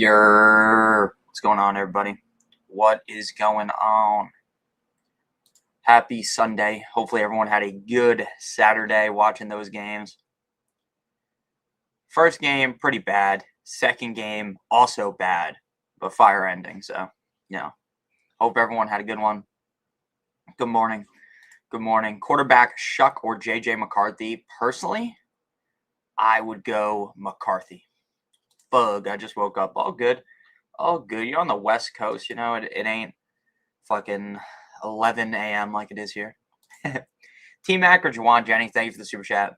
What's going on, everybody? What is going on? Happy Sunday. Hopefully everyone had a good Saturday watching those games. First game, pretty bad. Second game, also bad, but fire ending. So, hope everyone had a good one. Good morning. Good morning. Quarterback, Shuck or J.J. McCarthy. Personally, I would go McCarthy. Bug, I just woke up. All good. You're on the West Coast, it ain't fucking 11 a.m. like it is here. T-Mac or Juwan Jennings, thank you for the super chat.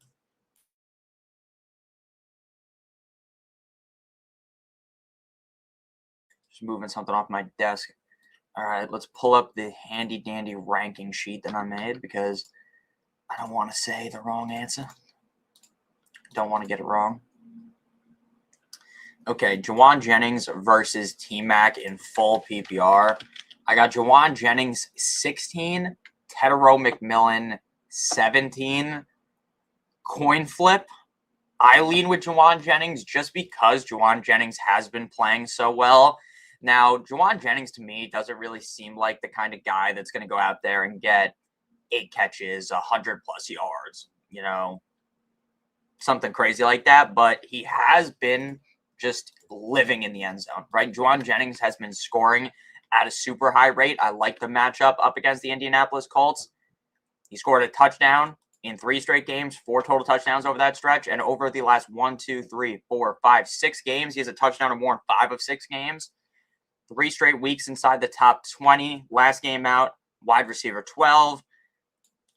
Just moving something off my desk. All right, let's pull up the handy-dandy ranking sheet that I made because I don't want to say the wrong answer. Don't want to get it wrong. Okay, Juwan Jennings versus T-Mac in full PPR. I got Juwan Jennings 16, Tetero McMillan 17. Coin flip. I lean with Juwan Jennings just because Juwan Jennings has been playing so well. Now, Juwan Jennings to me doesn't really seem like the kind of guy that's going to go out there and get 8 catches, 100+ yards, something crazy like that. But he has been just living in the end zone, right? Juwan Jennings has been scoring at a super high rate. I like the matchup up against the Indianapolis Colts. He scored a touchdown in 3 straight games, 4 total touchdowns over that stretch. And over the last 6 games, he has a touchdown or more in 5 of 6 games. 3 straight weeks inside the top 20. Last game out, wide receiver 12.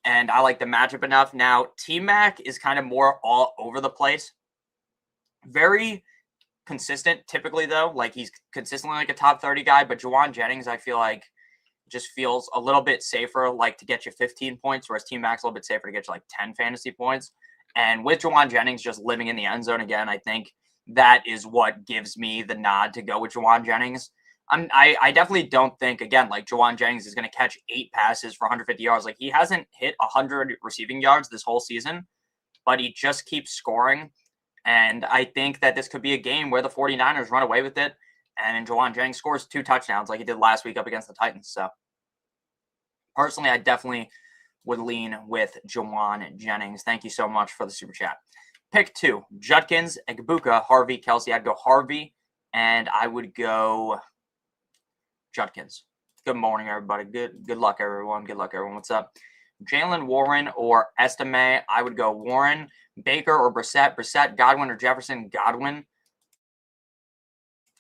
And I like the matchup enough. Now, T-Mac is kind of more all over the place. Very consistent typically, though. Like, he's consistently like a top 30 guy. But Juwan Jennings, I feel like, just feels a little bit safer, like to get you 15 points, whereas T-Mac's a little bit safer to get you like 10 fantasy points. And with Juwan Jennings just living in the end zone again, I think that is what gives me the nod to go with Juwan Jennings. I definitely don't think, again, like Juwan Jennings is going to catch 8 passes for 150 yards. Like, he hasn't hit 100 receiving yards this whole season, but he just keeps scoring. And I think that this could be a game where the 49ers run away with it. And Juwan Jennings scores 2 touchdowns like he did last week up against the Titans. So, personally, I definitely would lean with Juwan Jennings. Thank you so much for the super chat. Pick 2, Judkins, Egbuka, Harvey, Kelsey. I'd go Harvey, and I would go Judkins. Good morning, everybody. Good luck, everyone. Good luck, everyone. What's up? Jalen Warren or Estime. I would go Warren. Baker or Brissett. Brissett, Godwin or Jefferson. Godwin.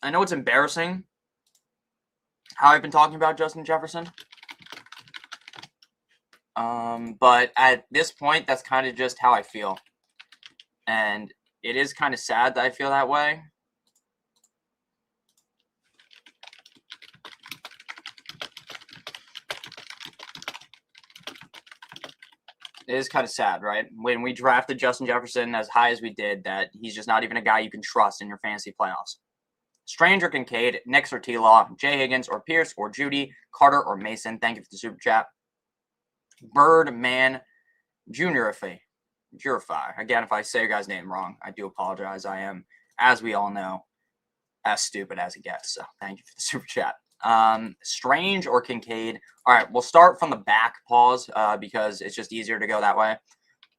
I know it's embarrassing how I've been talking about Justin Jefferson. But at this point, that's kind of just how I feel. And it is kind of sad that I feel that way. It is kind of sad, right? When we drafted Justin Jefferson as high as we did, that he's just not even a guy you can trust in your fantasy playoffs. Strange or Kincaid, Nix or T-Law, Jay Higgins or Pierce or Judy, Carter or Mason. Thank you for the super chat. Birdman Juniorify. Again, if I say your guys' name wrong, I do apologize. I am, as we all know, as stupid as it gets. So thank you for the super chat. Strange or Kincaid. All right, we'll start from the back, pause, because it's just easier to go that way.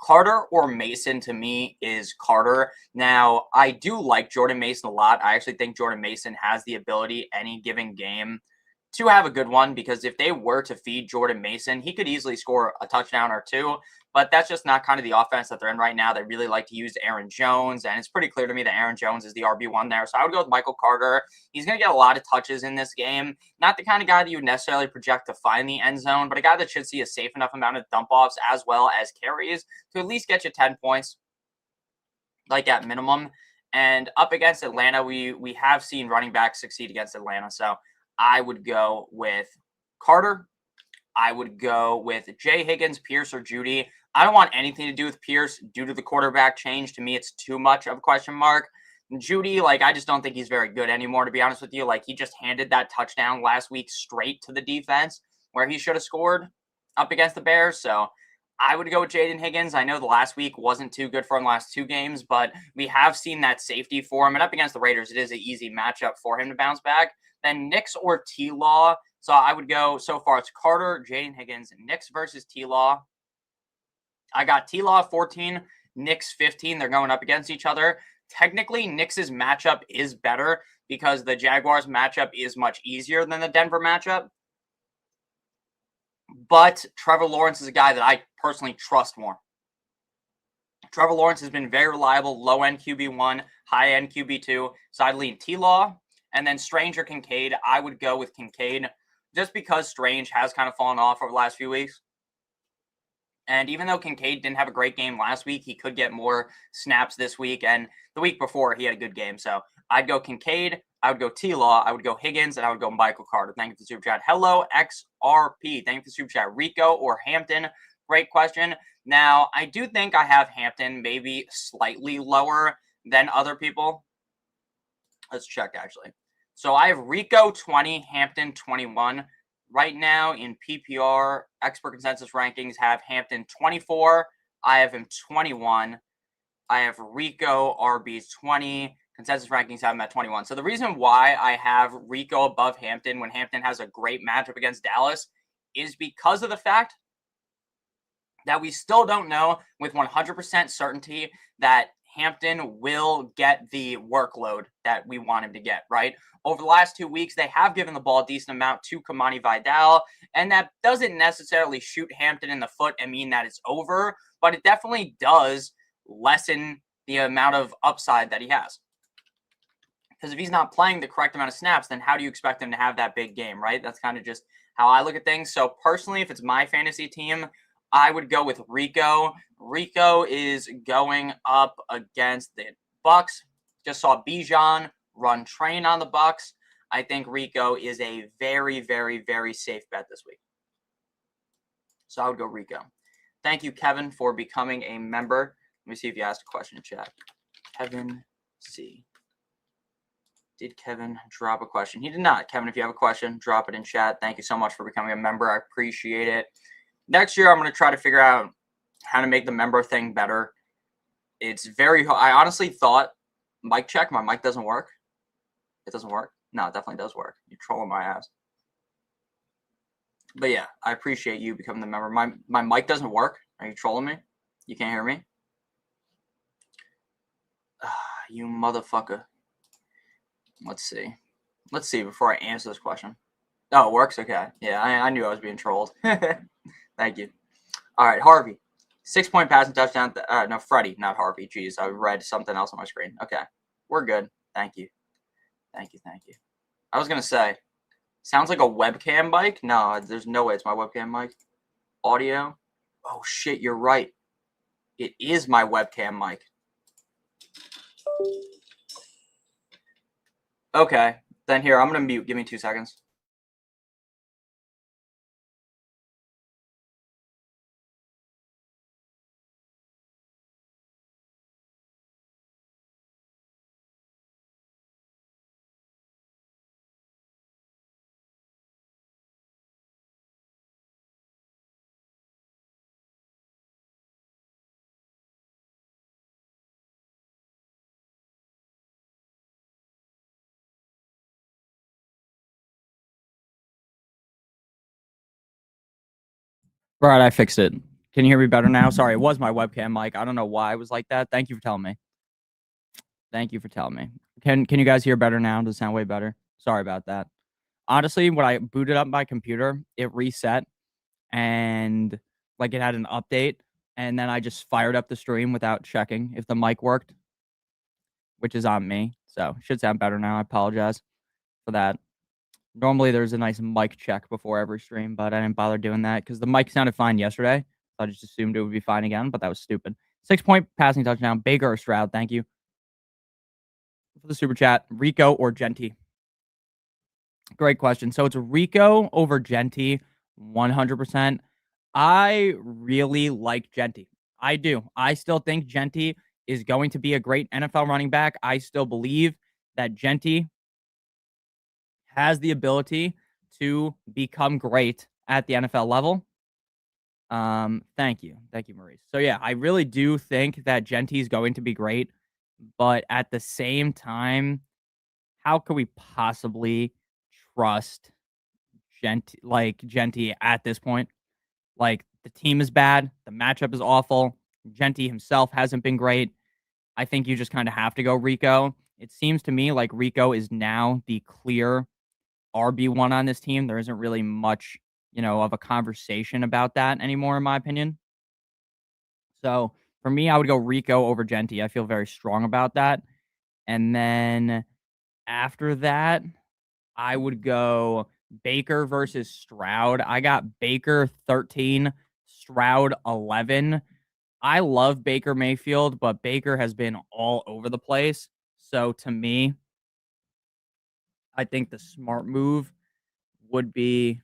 Carter or Mason to me is Carter. Now, I do like Jordan Mason a lot. I actually think Jordan Mason has the ability any given game to have a good one, because if they were to feed Jordan Mason, he could easily score a touchdown or 2. But that's just not kind of the offense that they're in right now. They really like to use Aaron Jones, and it's pretty clear to me that Aaron Jones is the RB1 there. So I would go with Michael Carter. He's going to get a lot of touches in this game. Not the kind of guy that you would necessarily project to find the end zone, but a guy that should see a safe enough amount of dump-offs as well as carries to at least get you 10 points, like at minimum. And up against Atlanta, we have seen running backs succeed against Atlanta. So I would go with Carter. I would go with Jay Higgins, Pierce, or Judy. I don't want anything to do with Pierce due to the quarterback change. To me, it's too much of a question mark. Judy, I just don't think he's very good anymore, to be honest with you. He just handed that touchdown last week straight to the defense where he should have scored up against the Bears. So I would go with Jaden Higgins. I know the last week wasn't too good for him last 2 games, but we have seen that safety for him. And up against the Raiders, it is an easy matchup for him to bounce back. Then Knicks or T-Law. So I would go, so far it's Carter, Jaden Higgins, Knicks versus T-Law. I got T-Law 14, Knicks 15. They're going up against each other. Technically, Knicks' matchup is better because the Jaguars matchup is much easier than the Denver matchup. But Trevor Lawrence is a guy that I personally trust more. Trevor Lawrence has been very reliable, low-end QB1, high-end QB2. So I'd lean T-Law. And then Strange or Kincaid, I would go with Kincaid just because Strange has kind of fallen off over the last few weeks. And even though Kincaid didn't have a great game last week, he could get more snaps this week. And the week before, he had a good game. So I'd go Kincaid, I would go T-Law, I would go Higgins, and I would go Michael Carter. Thank you for the super chat. Hello, XRP. Thank you for the super chat. Rico or Hampton? Great question. Now, I do think I have Hampton maybe slightly lower than other people. Let's check, actually. So I have Rico 20, Hampton 21. Right now in PPR, expert consensus rankings have Hampton 24. I have him 21. I have Rico RB's 20. Consensus rankings have him at 21. So the reason why I have Rico above Hampton when Hampton has a great matchup against Dallas is because of the fact that we still don't know with 100% certainty that Hampton will get the workload that we want him to get, right? Over the last 2 weeks, they have given the ball a decent amount to Kamani Vidal, and that doesn't necessarily shoot Hampton in the foot and mean that it's over, but it definitely does lessen the amount of upside that he has. Because if he's not playing the correct amount of snaps, then how do you expect him to have that big game, right? That's kind of just how I look at things. So personally, if it's my fantasy team, I would go with Rico. Rico is going up against the Bucks. Just saw Bijan run train on the Bucks. I think Rico is a very, very, very safe bet this week. So I would go Rico. Thank you, Kevin, for becoming a member. Let me see if you asked a question in chat. Kevin C. Did Kevin drop a question? He did not. Kevin, if you have a question, drop it in chat. Thank you so much for becoming a member. I appreciate it. Next year, I'm going to try to figure out how to make the member thing better. It's very hard. I honestly thought, mic check, my mic doesn't work. It doesn't work? No, it definitely does work. You're trolling my ass. But yeah, I appreciate you becoming the member. My mic doesn't work. Are you trolling me? You can't hear me? You motherfucker. Let's see. Let's see before I answer this question. Oh, it works? Okay. Yeah, I knew I was being trolled. Thank you. All right, Harvey. 6-point passing touchdown. No, Freddie, not Harvey. Jeez, I read something else on my screen. Okay. We're good. Thank you. Thank you. Thank you. I was going to say, sounds like a webcam mic. No, there's no way it's my webcam mic. Audio. Oh, shit, you're right. It is my webcam mic. Okay. Then here, I'm going to mute. Give me 2 seconds. Right, I fixed it. Can you hear me better now? Sorry, it was my webcam mic. I don't know why it was like that. Thank you for telling me. Thank you for telling me. Can you guys hear better now? Does it sound way better? Sorry about that. Honestly, when I booted up my computer, it reset and like it had an update, and then I just fired up the stream without checking if the mic worked, which is on me. So it should sound better now. I apologize for that. Normally there's a nice mic check before every stream, but I didn't bother doing that because the mic sounded fine yesterday. So I just assumed it would be fine again, but that was stupid. 6-point passing touchdown. Baker or Stroud, thank you for the super chat. Rico or Genti? Great question. So it's Rico over Genti, 100%. I really like Genti. I do. I still think Genti is going to be a great NFL running back. I still believe that Genti has the ability to become great at the NFL level. Thank you. Thank you, Maurice. So yeah, I really do think that Genty is going to be great, but at the same time, how could we possibly trust Genty at this point? Like the team is bad, the matchup is awful. Genty himself hasn't been great. I think you just kind of have to go Rico. It seems to me like Rico is now the clear RB1 on this team. There isn't really much, of a conversation about that anymore, in my opinion. So for me, I would go Rico over Genty. I feel very strong about that. And then after that, I would go Baker versus Stroud. I got Baker 13, Stroud 11. I love Baker Mayfield, but Baker has been all over the place. So to me, I think the smart move would be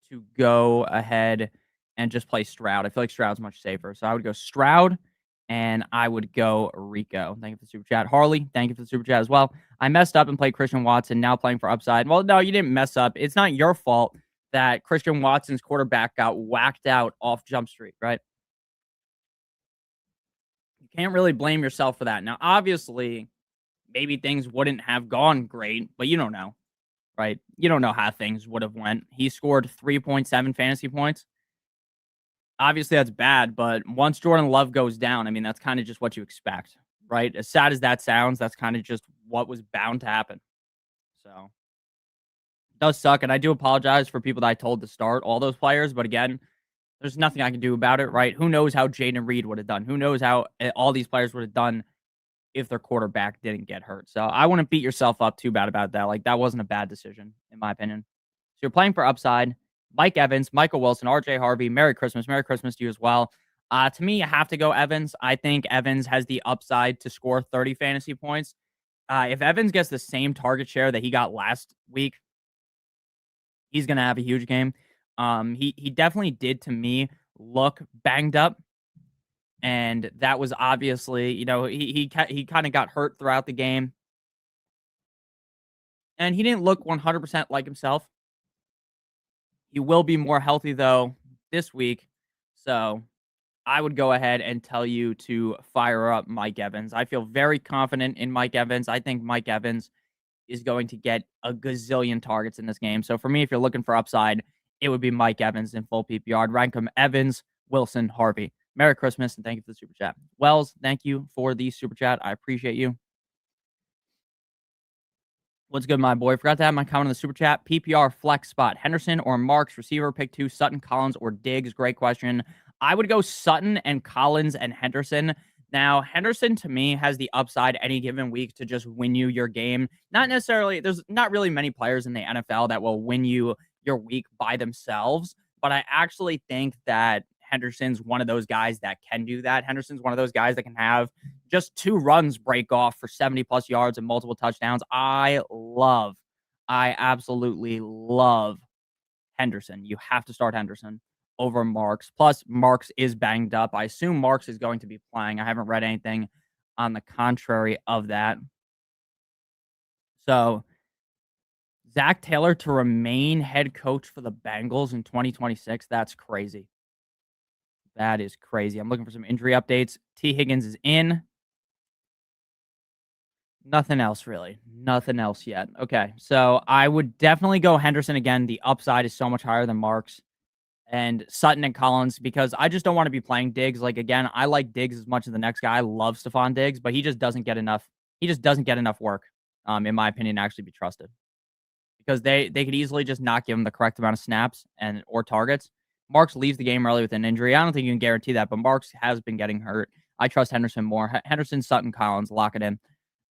to go ahead and just play Stroud. I feel like Stroud's much safer. So I would go Stroud and I would go Rico. Thank you for the super chat. Harley, thank you for the super chat as well. I messed up and played Christian Watson, now playing for upside. Well, no, you didn't mess up. It's not your fault that Christian Watson's quarterback got whacked out off Jump Street, right? You can't really blame yourself for that. Now, obviously, maybe things wouldn't have gone great, but you don't know, right? You don't know how things would have went. He scored 3.7 fantasy points. Obviously, that's bad, but once Jordan Love goes down, I mean, that's kind of just what you expect, right? As sad as that sounds, that's kind of just what was bound to happen. So, it does suck, and I do apologize for people that I told to start all those players, but again, there's nothing I can do about it, right? Who knows how Jaden Reed would have done? Who knows how all these players would have done if their quarterback didn't get hurt? So, I wouldn't beat yourself up too bad about that. Like, that wasn't a bad decision, in my opinion. So, you're playing for upside. Mike Evans, Michael Wilson, RJ Harvey, Merry Christmas. Merry Christmas to you as well. To me, you have to go Evans. I think Evans has the upside to score 30 fantasy points. If Evans gets the same target share that he got last week, he's going to have a huge game. He definitely did to me look banged up, and that was obviously, he kind of got hurt throughout the game, and he didn't look 100% like himself. He will be more healthy though this week, so I would go ahead and tell you to fire up Mike Evans. I feel very confident in Mike Evans. I think Mike Evans is going to get a gazillion targets in this game. So for me, if you're looking for upside, it would be Mike Evans in full PPR. I'd rank him Evans, Wilson, Harvey. Merry Christmas, and thank you for the super chat. Wells, thank you for the super chat. I appreciate you. What's good, my boy? Forgot to have my comment on the super chat. PPR flex spot. Henderson or Marks, receiver, pick 2, Sutton, Collins, or Diggs? Great question. I would go Sutton and Collins and Henderson. Now, Henderson to me has the upside any given week to just win you your game. Not necessarily, there's not really many players in the NFL that will win you your week by themselves, but I actually think that Henderson's one of those guys that can do that. Henderson's one of those guys that can have just 2 runs break off for 70 plus yards and multiple touchdowns. I absolutely love Henderson. You have to start Henderson over Marks. Plus, Marks is banged up. I assume Marks is going to be playing. I haven't read anything on the contrary of that. So, Zach Taylor to remain head coach for the Bengals in 2026. That's crazy. That is crazy. I'm looking for some injury updates. T. Higgins is in. Nothing else really. Nothing else yet. Okay. So I would definitely go Henderson again. The upside is so much higher than Marks and Sutton and Collins because I just don't want to be playing Diggs. Like again, I like Diggs as much as the next guy. I love Stephon Diggs, but he just doesn't get enough. He just doesn't get enough work, in my opinion, to actually be trusted. Because they could easily just not give him the correct amount of snaps and or targets. Marks leaves the game early with an injury. I don't think you can guarantee that, but Marks has been getting hurt. I trust Henderson more. Henderson, Sutton, Collins, lock it in.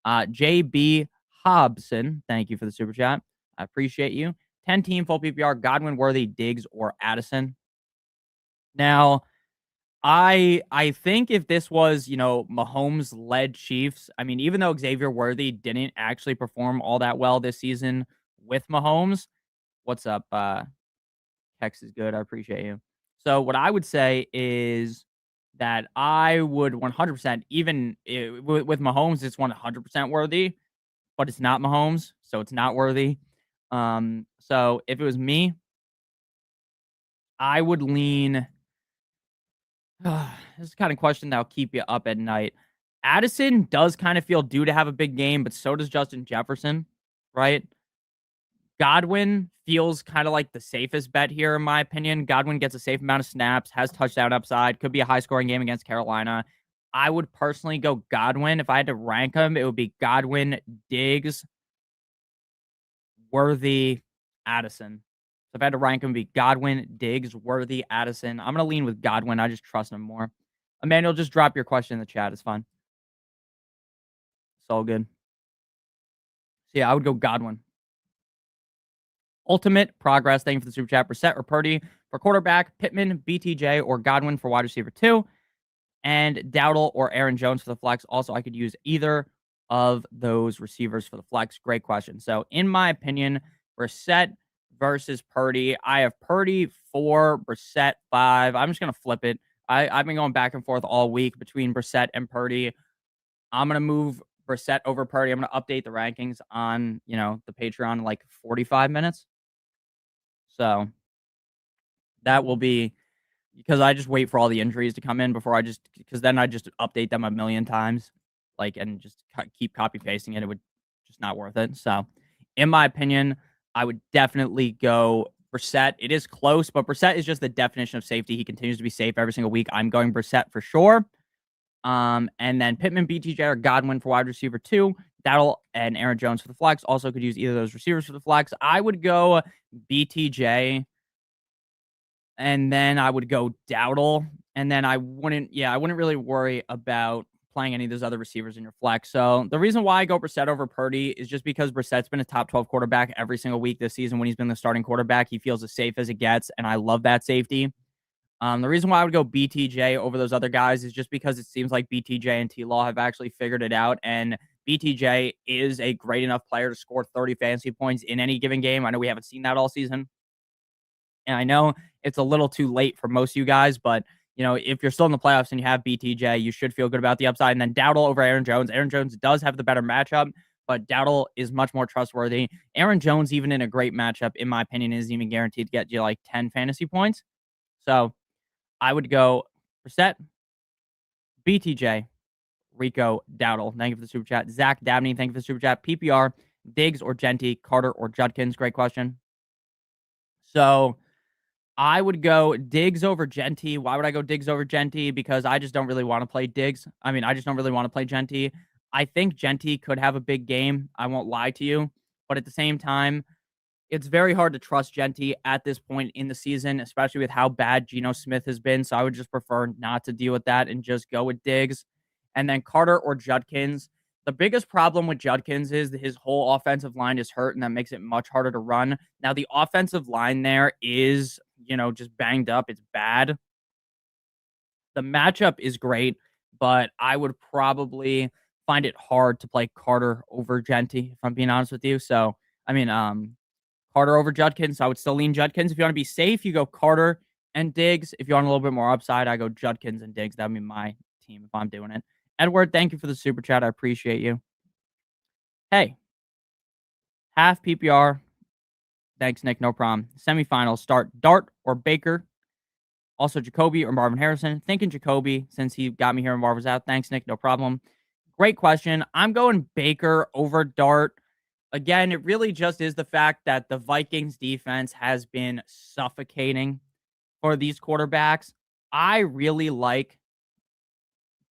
JB Hobson, thank you for the super chat. I appreciate you. 10-team full PPR, Godwin, Worthy, Diggs, or Addison. Now, I think if this was, Mahomes led Chiefs, I mean, even though Xavier Worthy didn't actually perform all that well this season with Mahomes, what's up? Text is good. I appreciate you. So what I would say is that I would 100% even with Mahomes, it's 100% Worthy, but it's not Mahomes, so it's not Worthy. So if it was me, I would lean This is the kind of question that'll keep you up at night. Addison does kind of feel due to have a big game, but so does Justin Jefferson, right? Godwin feels kind of like the safest bet here, in my opinion. Godwin gets a safe amount of snaps, has touchdown upside, could be a high scoring game against Carolina. I would personally go Godwin. If I had to rank them, it would be Godwin, Diggs, Worthy, Addison. So if I had to rank them, it'd be Godwin, Diggs, Worthy, Addison. I'm going to lean with Godwin. I just trust him more. Emmanuel, just drop your question in the chat. It's fine. It's all good. So yeah, I would go Godwin. Ultimate Progress. Thank you for the super chat. Brissett or Purdy for quarterback. Pittman, BTJ, or Godwin for wide receiver 2. And Dowdle or Aaron Jones for the flex. Also, I could use either of those receivers for the flex. Great question. So, in my opinion, Brissett versus Purdy. I have Purdy 4, Brissett 5. I'm just going to flip it. I've been going back and forth all week between Brissett and Purdy. I'm going to move Brissett over Purdy. I'm going to update the rankings on, the Patreon in like 45 minutes. So, that will be because I just wait for all the injuries to come in because then I just update them a million times, and just keep copy pasting it. It would just not worth it. So, in my opinion, I would definitely go Brissett. It is close, but Brissett is just the definition of safety. He continues to be safe every single week. I'm going Brissett for sure. And then Pittman, BTJ, or Godwin for wide receiver 2. Dowdle and Aaron Jones for the flex. Also could use either of those receivers for the flex. I would go BTJ. And then I would go Dowdle. And then I wouldn't really worry about playing any of those other receivers in your flex. So the reason why I go Brissett over Purdy is just because Brissett's been a top 12 quarterback every single week this season. When he's been the starting quarterback, he feels as safe as it gets. And I love that safety. The reason why I would go BTJ over those other guys is just because it seems like BTJ and T-Law have actually figured it out. And BTJ is a great enough player to score 30 fantasy points in any given game. I know we haven't seen that all season. And I know it's a little too late for most of you guys, but if you're still in the playoffs and you have BTJ, you should feel good about the upside. And then Dowdle over Aaron Jones. Aaron Jones does have the better matchup, but Dowdle is much more trustworthy. Aaron Jones, even in a great matchup, in my opinion, isn't even guaranteed to get you like 10 fantasy points. So I would go Brissett, BTJ, Rico, Dowdle. Thank you for the super chat. Zach Dabney, thank you for the super chat. PPR, Diggs or Genty, Carter or Judkins. Great question. So I would go Diggs over Genty. Why would I go Diggs over Genty? Because I just don't really want to play Diggs. I just don't really want to play Genty. I think Genty could have a big game. I won't lie to you. But at the same time, it's very hard to trust Genty at this point in the season, especially with how bad Geno Smith has been. So I would just prefer not to deal with that and just go with Diggs. And then Carter or Judkins. The biggest problem with Judkins is that his whole offensive line is hurt, and that makes it much harder to run. Now, the offensive line there is, just banged up. It's bad. The matchup is great, but I would probably find it hard to play Carter over Genty, if I'm being honest with you. So, Carter over Judkins. I would still lean Judkins. If you want to be safe, you go Carter and Diggs. If you want a little bit more upside, I go Judkins and Diggs. That would be my team if I'm doing it. Edward, thank you for the super chat. I appreciate you. Hey, half PPR. Thanks, Nick. No problem. Semifinals start Dart or Baker. Also, Jacoby or Marvin Harrison. Thinking Jacoby since he got me here and Marv was out. Thanks, Nick. No problem. Great question. I'm going Baker over Dart. Again, it really just is the fact that the Vikings defense has been suffocating for these quarterbacks. I really like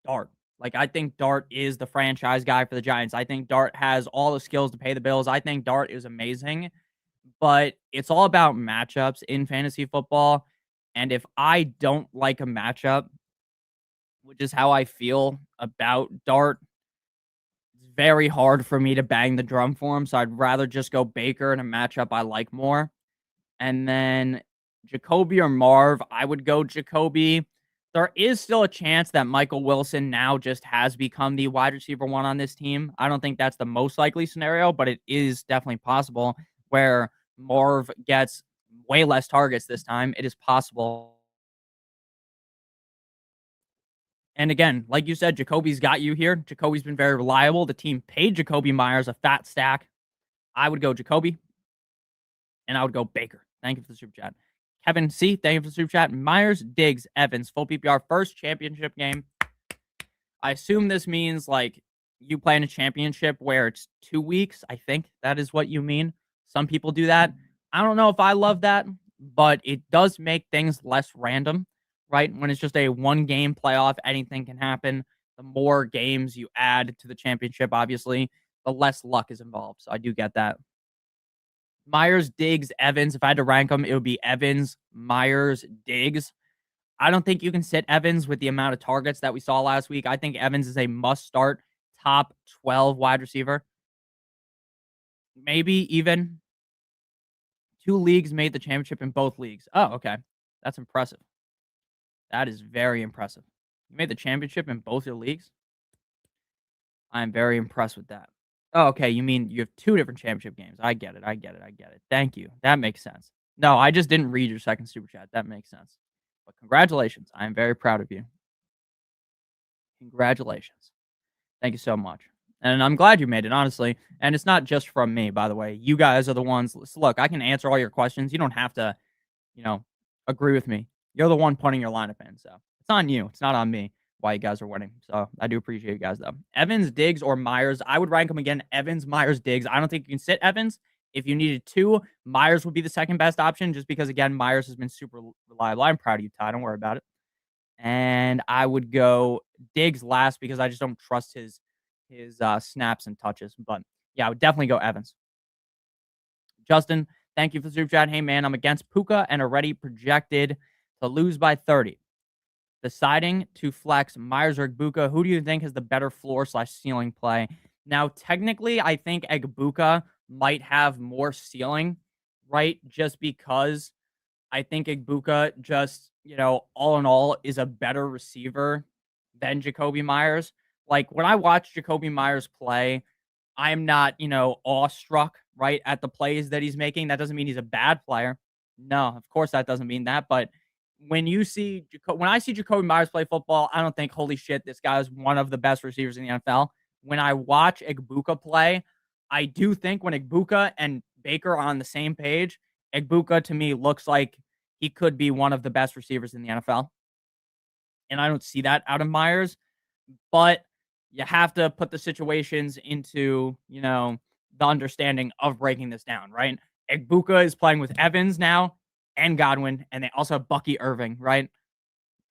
Dart. I think Dart is the franchise guy for the Giants. I think Dart has all the skills to pay the bills. I think Dart is amazing, but it's all about matchups in fantasy football. And if I don't like a matchup, which is how I feel about Dart, it's very hard for me to bang the drum for him. So I'd rather just go Baker in a matchup I like more. And then Jacoby or Marv, I would go Jacoby. There is still a chance that Michael Wilson now just has become the wide receiver 1 on this team. I don't think that's the most likely scenario, but it is definitely possible where Marv gets way less targets this time. It is possible. And again, like you said, Jacoby's got you here. Jacoby's been very reliable. The team paid Jacoby Myers a fat stack. I would go Jacoby, and I would go Baker. Thank you for the super chat. Kevin C, thank you for the super chat. Myers, Diggs, Evans, full PPR, first championship game. I assume this means like you play in a championship where it's 2 weeks. I think that is what you mean. Some people do that. I don't know if I love that, but it does make things less random, right? When it's just a 1-game playoff, anything can happen. The more games you add to the championship, obviously, the less luck is involved. So I do get that. Myers, Diggs, Evans. If I had to rank them, it would be Evans, Myers, Diggs. I don't think you can sit Evans with the amount of targets that we saw last week. I think Evans is a must-start top 12 wide receiver. Maybe even 2 leagues made the championship in both leagues. Oh, okay. That's impressive. That is very impressive. You made the championship in both your leagues? I am very impressed with that. Oh, okay. You mean you have 2 different championship games. I get it. Thank you. That makes sense. No, I just didn't read your second super chat. That makes sense. But congratulations. I am very proud of you. Congratulations. Thank you so much. And I'm glad you made it, honestly. And it's not just from me, by the way. You guys are the ones. Look, I can answer all your questions. You don't have to, agree with me. You're the one putting your lineup in. So it's on you. It's not on me why you guys are winning. So I do appreciate you guys, though. Evans, Diggs, or Myers. I would rank them again. Evans, Myers, Diggs. I don't think you can sit Evans. If you needed 2, Myers would be the second best option just because, again, Myers has been super reliable. I'm proud of you, Ty. Don't worry about it. And I would go Diggs last because I just don't trust his snaps and touches. But yeah, I would definitely go Evans. Justin, thank you for the super chat. Hey man, I'm against Puka and already projected to lose by 30. Deciding to flex Myers or Egbuka, who do you think has the better floor/ceiling play? Now, technically, I think Egbuka might have more ceiling, right? Just because I think Egbuka just, all in all, is a better receiver than Jacoby Myers. Like, when I watch Jacoby Myers play, I'm not, awestruck, right, at the plays that he's making. That doesn't mean he's a bad player. No, of course that doesn't mean that. But when I see Jacoby Myers play football, I don't think, holy shit, this guy is one of the best receivers in the NFL. When I watch Egbuka play, I do think when Egbuka and Baker are on the same page, Egbuka to me looks like he could be one of the best receivers in the NFL. And I don't see that out of Myers. But you have to put the situations into, the understanding of breaking this down, right? Egbuka is playing with Evans now and Godwin, and they also have Bucky Irving, right?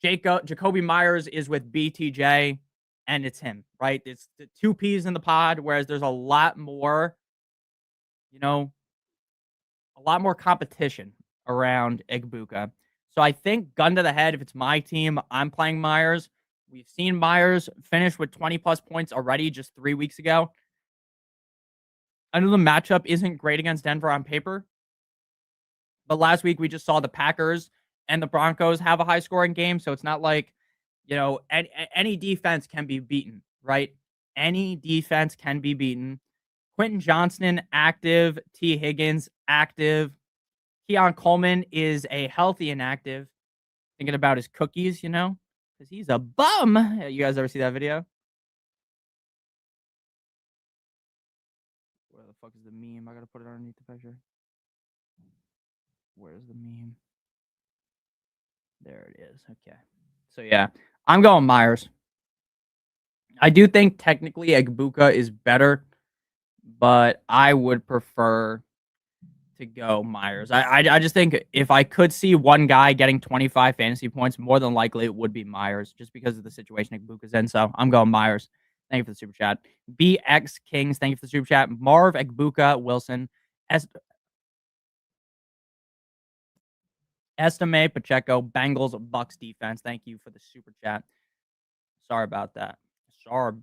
Jacoby Myers is with BTJ, and it's him, right? It's the 2 Ps in the pod, whereas there's a lot more, competition around Egbuka. So I think gun to the head, if it's my team, I'm playing Myers. We've seen Myers finish with 20-plus points already just 3 weeks ago. I know the matchup isn't great against Denver on paper, but last week we just saw the Packers and the Broncos have a high-scoring game, so it's not like, any defense can be beaten, right? Any defense can be beaten. Quentin Johnston, active. T. Higgins, active. Keon Coleman is a healthy inactive. Thinking about his cookies, because he's a bum. You guys ever see that video? Where the fuck is the meme? I gotta put it underneath the picture. Where's the meme? There it is. Okay. So yeah, I'm going Myers. I do think technically Egbuka is better, but I would prefer to go Myers. I just think if I could see one guy getting 25 fantasy points, more than likely it would be Myers, just because of the situation Egbuka's in. So I'm going Myers. Thank you for the super chat. BX Kings, thank you for the super chat. Marv, Egbuka, Wilson, Estime, Pacheco, Bengals, Bucks defense. Thank you for the super chat. Sorry about that. All right.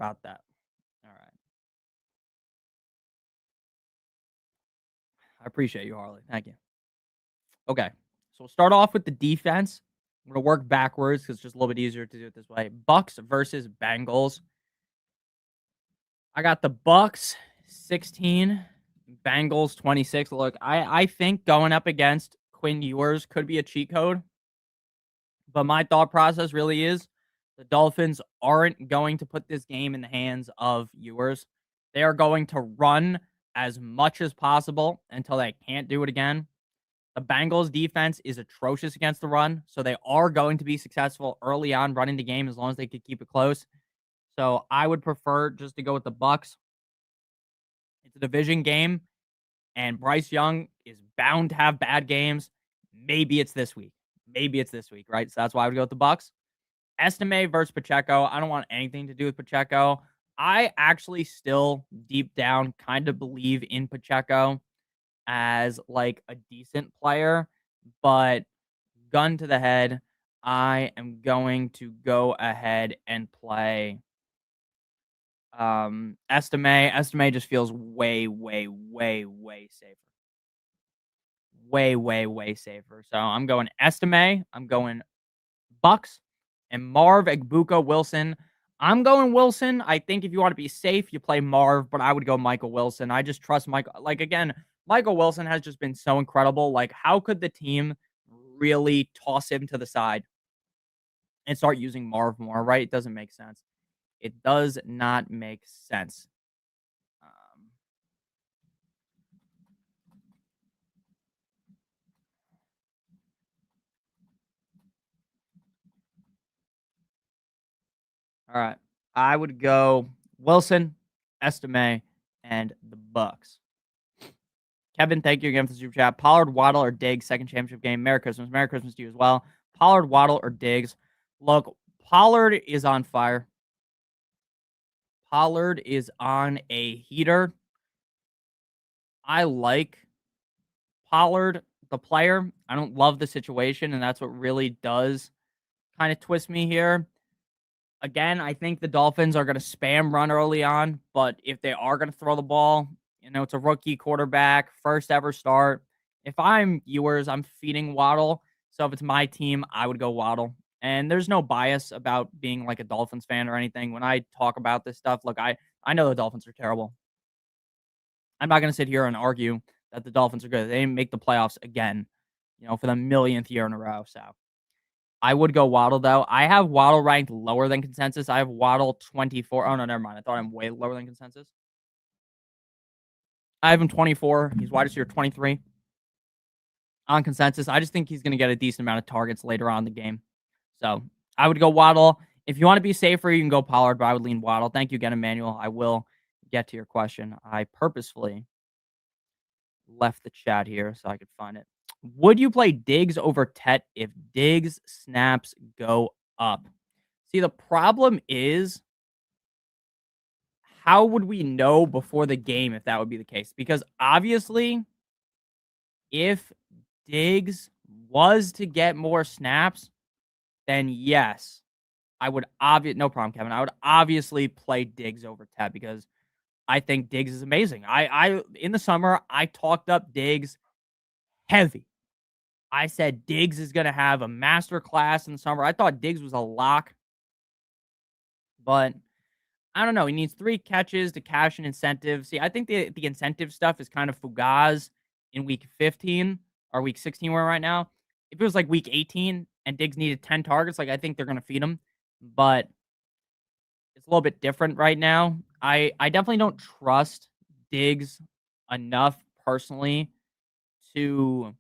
I appreciate you, Harley. Thank you. Okay. So we'll start off with the defense. I'm going to work backwards because it's just a little bit easier to do it this way. Bucks versus Bengals. I got the Bucks 16, Bengals 26. Look, I think going up against Quinn Ewers could be a cheat code. But my thought process really is the Dolphins aren't going to put this game in the hands of Ewers. They are going to run as much as possible until they can't do it again. The Bengals defense is atrocious against the run, so they are going to be successful early on running the game as long as they could keep it close. So I would prefer just to go with the Bucks. It's a division game, and Bryce Young is bound to have bad games. Maybe it's this week. Right? So that's why I would go with the Bucks. Estime versus Pacheco. I don't want anything to do with Pacheco. I actually still deep down kind of believe in Pacheco as like a decent player, but gun to the head, I am going to go ahead and play Estime. Estime just feels way safer. Way safer. So I'm going Estime. I'm going Bucks and Marv Egbuka Wilson. I'm going Wilson. I think if you want to be safe, you play Marv, but I would go Michael Wilson. I just trust Michael. Like, again, Michael Wilson has just been so incredible. Like, how could the team really toss him to the side and start using Marv more, right? It doesn't make sense. It does not make sense. All right. I would go Wilson, Estime, and the Bucks. Kevin, thank you again for the super chat. Pollard, Waddle, or Diggs, second championship game. Merry Christmas. Merry Christmas to you as well. Pollard, Waddle, or Diggs. Look, Pollard is on fire. Pollard is on a heater. I like Pollard, the player. I don't love the situation, and that's what really does kind of twist me here. Again, I think the Dolphins are going to spam run early on, but if they are going to throw the ball, it's a rookie quarterback, first ever start. If I'm Ewers, I'm feeding Waddle. So if it's my team, I would go Waddle. And there's no bias about being like a Dolphins fan or anything. When I talk about this stuff, look, I know the Dolphins are terrible. I'm not going to sit here and argue that the Dolphins are good. They didn't make the playoffs again, for the millionth year in a row. So I would go Waddle, though. I have Waddle ranked lower than consensus. I have Waddle 24. Oh, no, never mind. I thought I'm way lower than consensus. I have him 24. He's wide receiver 23 on consensus. I just think he's going to get a decent amount of targets later on in the game. So I would go Waddle. If you want to be safer, you can go Pollard, but I would lean Waddle. Thank you again, Emmanuel. I will get to your question. I purposefully left the chat here so I could find it. Would you play Diggs over Tet if Diggs snaps go up? See, the problem is, how would we know before the game if that would be the case? Because obviously, if Diggs was to get more snaps, then yes, I would no problem, Kevin. I would obviously play Diggs over Tet because I think Diggs is amazing. I in the summer, I talked up Diggs heavy. I said Diggs is going to have a master class in the summer. I thought Diggs was a lock, but I don't know. He needs 3 catches to cash an incentive. See, I think the incentive stuff is kind of fugaz in week 15 or week 16 we're right now. If it was like week 18 and Diggs needed 10 targets, like I think they're going to feed him, but it's a little bit different right now. I definitely don't trust Diggs enough personally to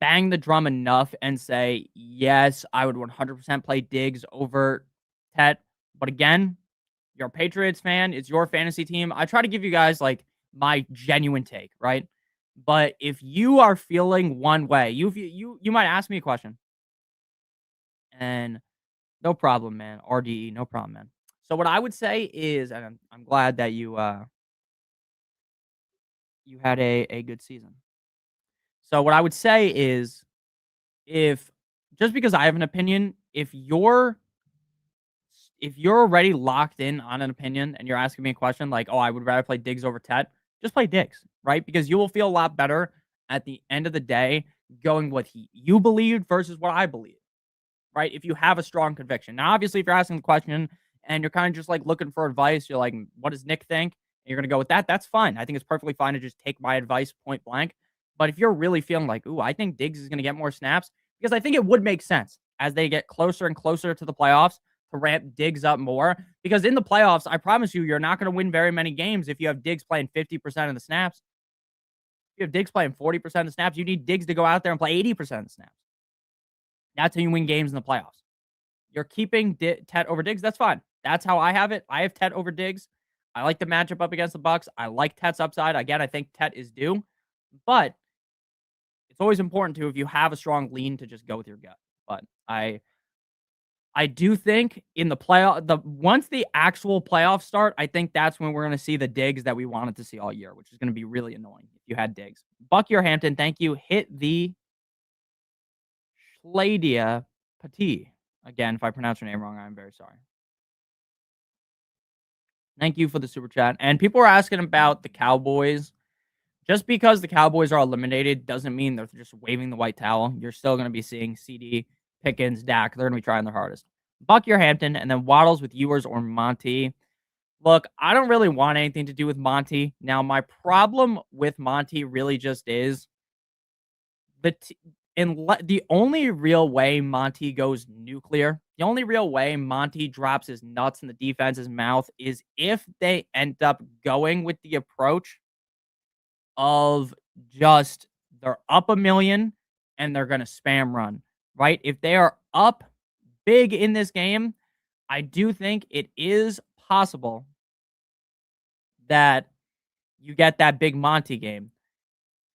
bang the drum enough and say, yes, I would 100% play Diggs over Tet. But again, you're a Patriots fan. It's your fantasy team. I try to give you guys like my genuine take, right? But if you are feeling one way, you might ask me a question. And no problem, man. RDE, no problem, man. So what I would say is, and I'm glad that you had a good season. So what I would say is, if just because I have an opinion, if you're already locked in on an opinion and you're asking me a question like, oh, I would rather play Diggs over Tet, just play Diggs, right? Because you will feel a lot better at the end of the day going what you believed versus what I believe, right? If you have a strong conviction. Now, obviously, if you're asking the question and you're kind of just like looking for advice, you're like, what does Nick think? And you're going to go with that. That's fine. I think it's perfectly fine to just take my advice point blank. But if you're really feeling like, ooh, I think Diggs is going to get more snaps, because I think it would make sense as they get closer and closer to the playoffs to ramp Diggs up more. Because in the playoffs, I promise you, you're not going to win very many games if you have Diggs playing 50% of the snaps. You have Diggs playing 40% of snaps. You need Diggs to go out there and play 80% of snaps. That's how you win games in the playoffs. You're keeping Tet over Diggs. That's fine. That's how I have it. I have Tet over Diggs. I like the matchup up against the Bucks. I like Tet's upside. Again, I think Tet is due, but it's always important to, if you have a strong lean, to just go with your gut. But I do think in the once the actual playoffs start, I think that's when we're going to see the Diggs that we wanted to see all year, which is going to be really annoying if you had Diggs. Bucky or Hampton, thank you. Hit the Schladia Petit. Again, if I pronounce your name wrong, I'm very sorry. Thank you for the super chat. And people are asking about the Cowboys. Just because the Cowboys are eliminated doesn't mean they're just waving the white towel. You're still going to be seeing CD, Pickens, Dak. They're going to be trying their hardest. Bucky or Hampton, and then Waddles with Ewers or Monty. Look, I don't really want anything to do with Monty. Now, my problem with Monty really just is the only real way Monty goes nuclear, the only real way Monty drops his nuts in the defense's mouth is if they end up going with the approach of just they're up a million and they're going to spam run, right? If they are up big in this game, I do think it is possible that you get that big Monty game.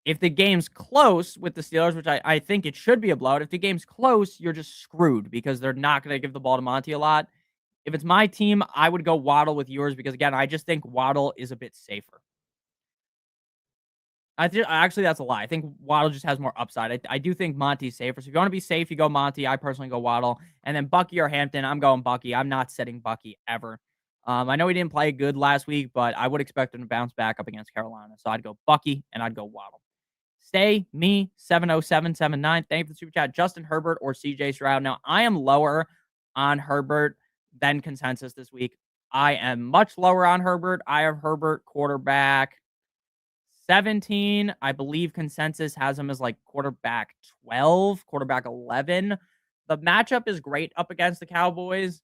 If the game's close with the Steelers, which I think it should be a blowout, if the game's close, you're just screwed because they're not going to give the ball to Monty a lot. If it's my team, I would go Waddle with yours because, again, I just think Waddle is a bit safer. Actually, that's a lie. I think Waddle just has more upside. I do think Monty's safer. So if you want to be safe, you go Monty. I personally go Waddle. And then Bucky or Hampton, I'm going Bucky. I'm not setting Bucky ever. I know he didn't play good last week, but I would expect him to bounce back up against Carolina. So I'd go Bucky and I'd go Waddle. Stay me 70779. Thank you for the super chat. Justin Herbert or CJ Stroud. Now, I am lower on Herbert than consensus this week. I am much lower on Herbert. I have Herbert quarterback 17. I believe consensus has him as like quarterback 12, quarterback 11. The matchup is great up against the Cowboys,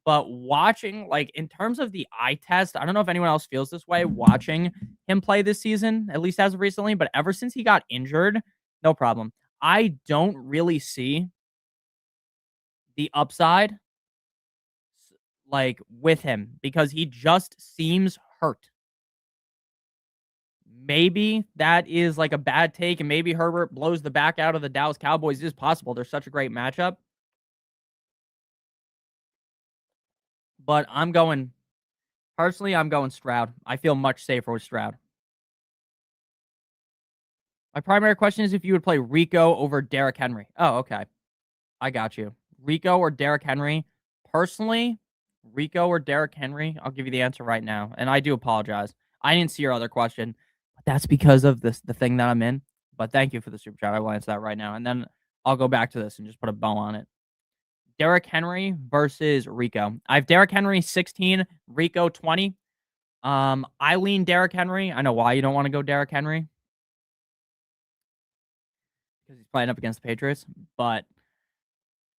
but watching, like, in terms of the eye test, I don't know if anyone else feels this way watching him play this season, at least as of recently, but ever since he got injured, no problem. I don't really see the upside, like, with him because he just seems hurt. Maybe that is like a bad take, and maybe Herbert blows the back out of the Dallas Cowboys. It is possible. They're such a great matchup. But I'm going Stroud. I feel much safer with Stroud. My primary question is if you would play Rico over Derrick Henry. Oh, okay. I got you. Rico or Derrick Henry. Personally, Rico or Derrick Henry, I'll give you the answer right now. And I do apologize. I didn't see your other question. But that's because of the thing that I'm in. But thank you for the super chat. I will answer that right now. And then I'll go back to this and just put a bow on it. Derrick Henry versus Rico. I have Derrick Henry 16, Rico 20. I lean Derrick Henry. I know why you don't want to go Derrick Henry. Because he's playing up against the Patriots. But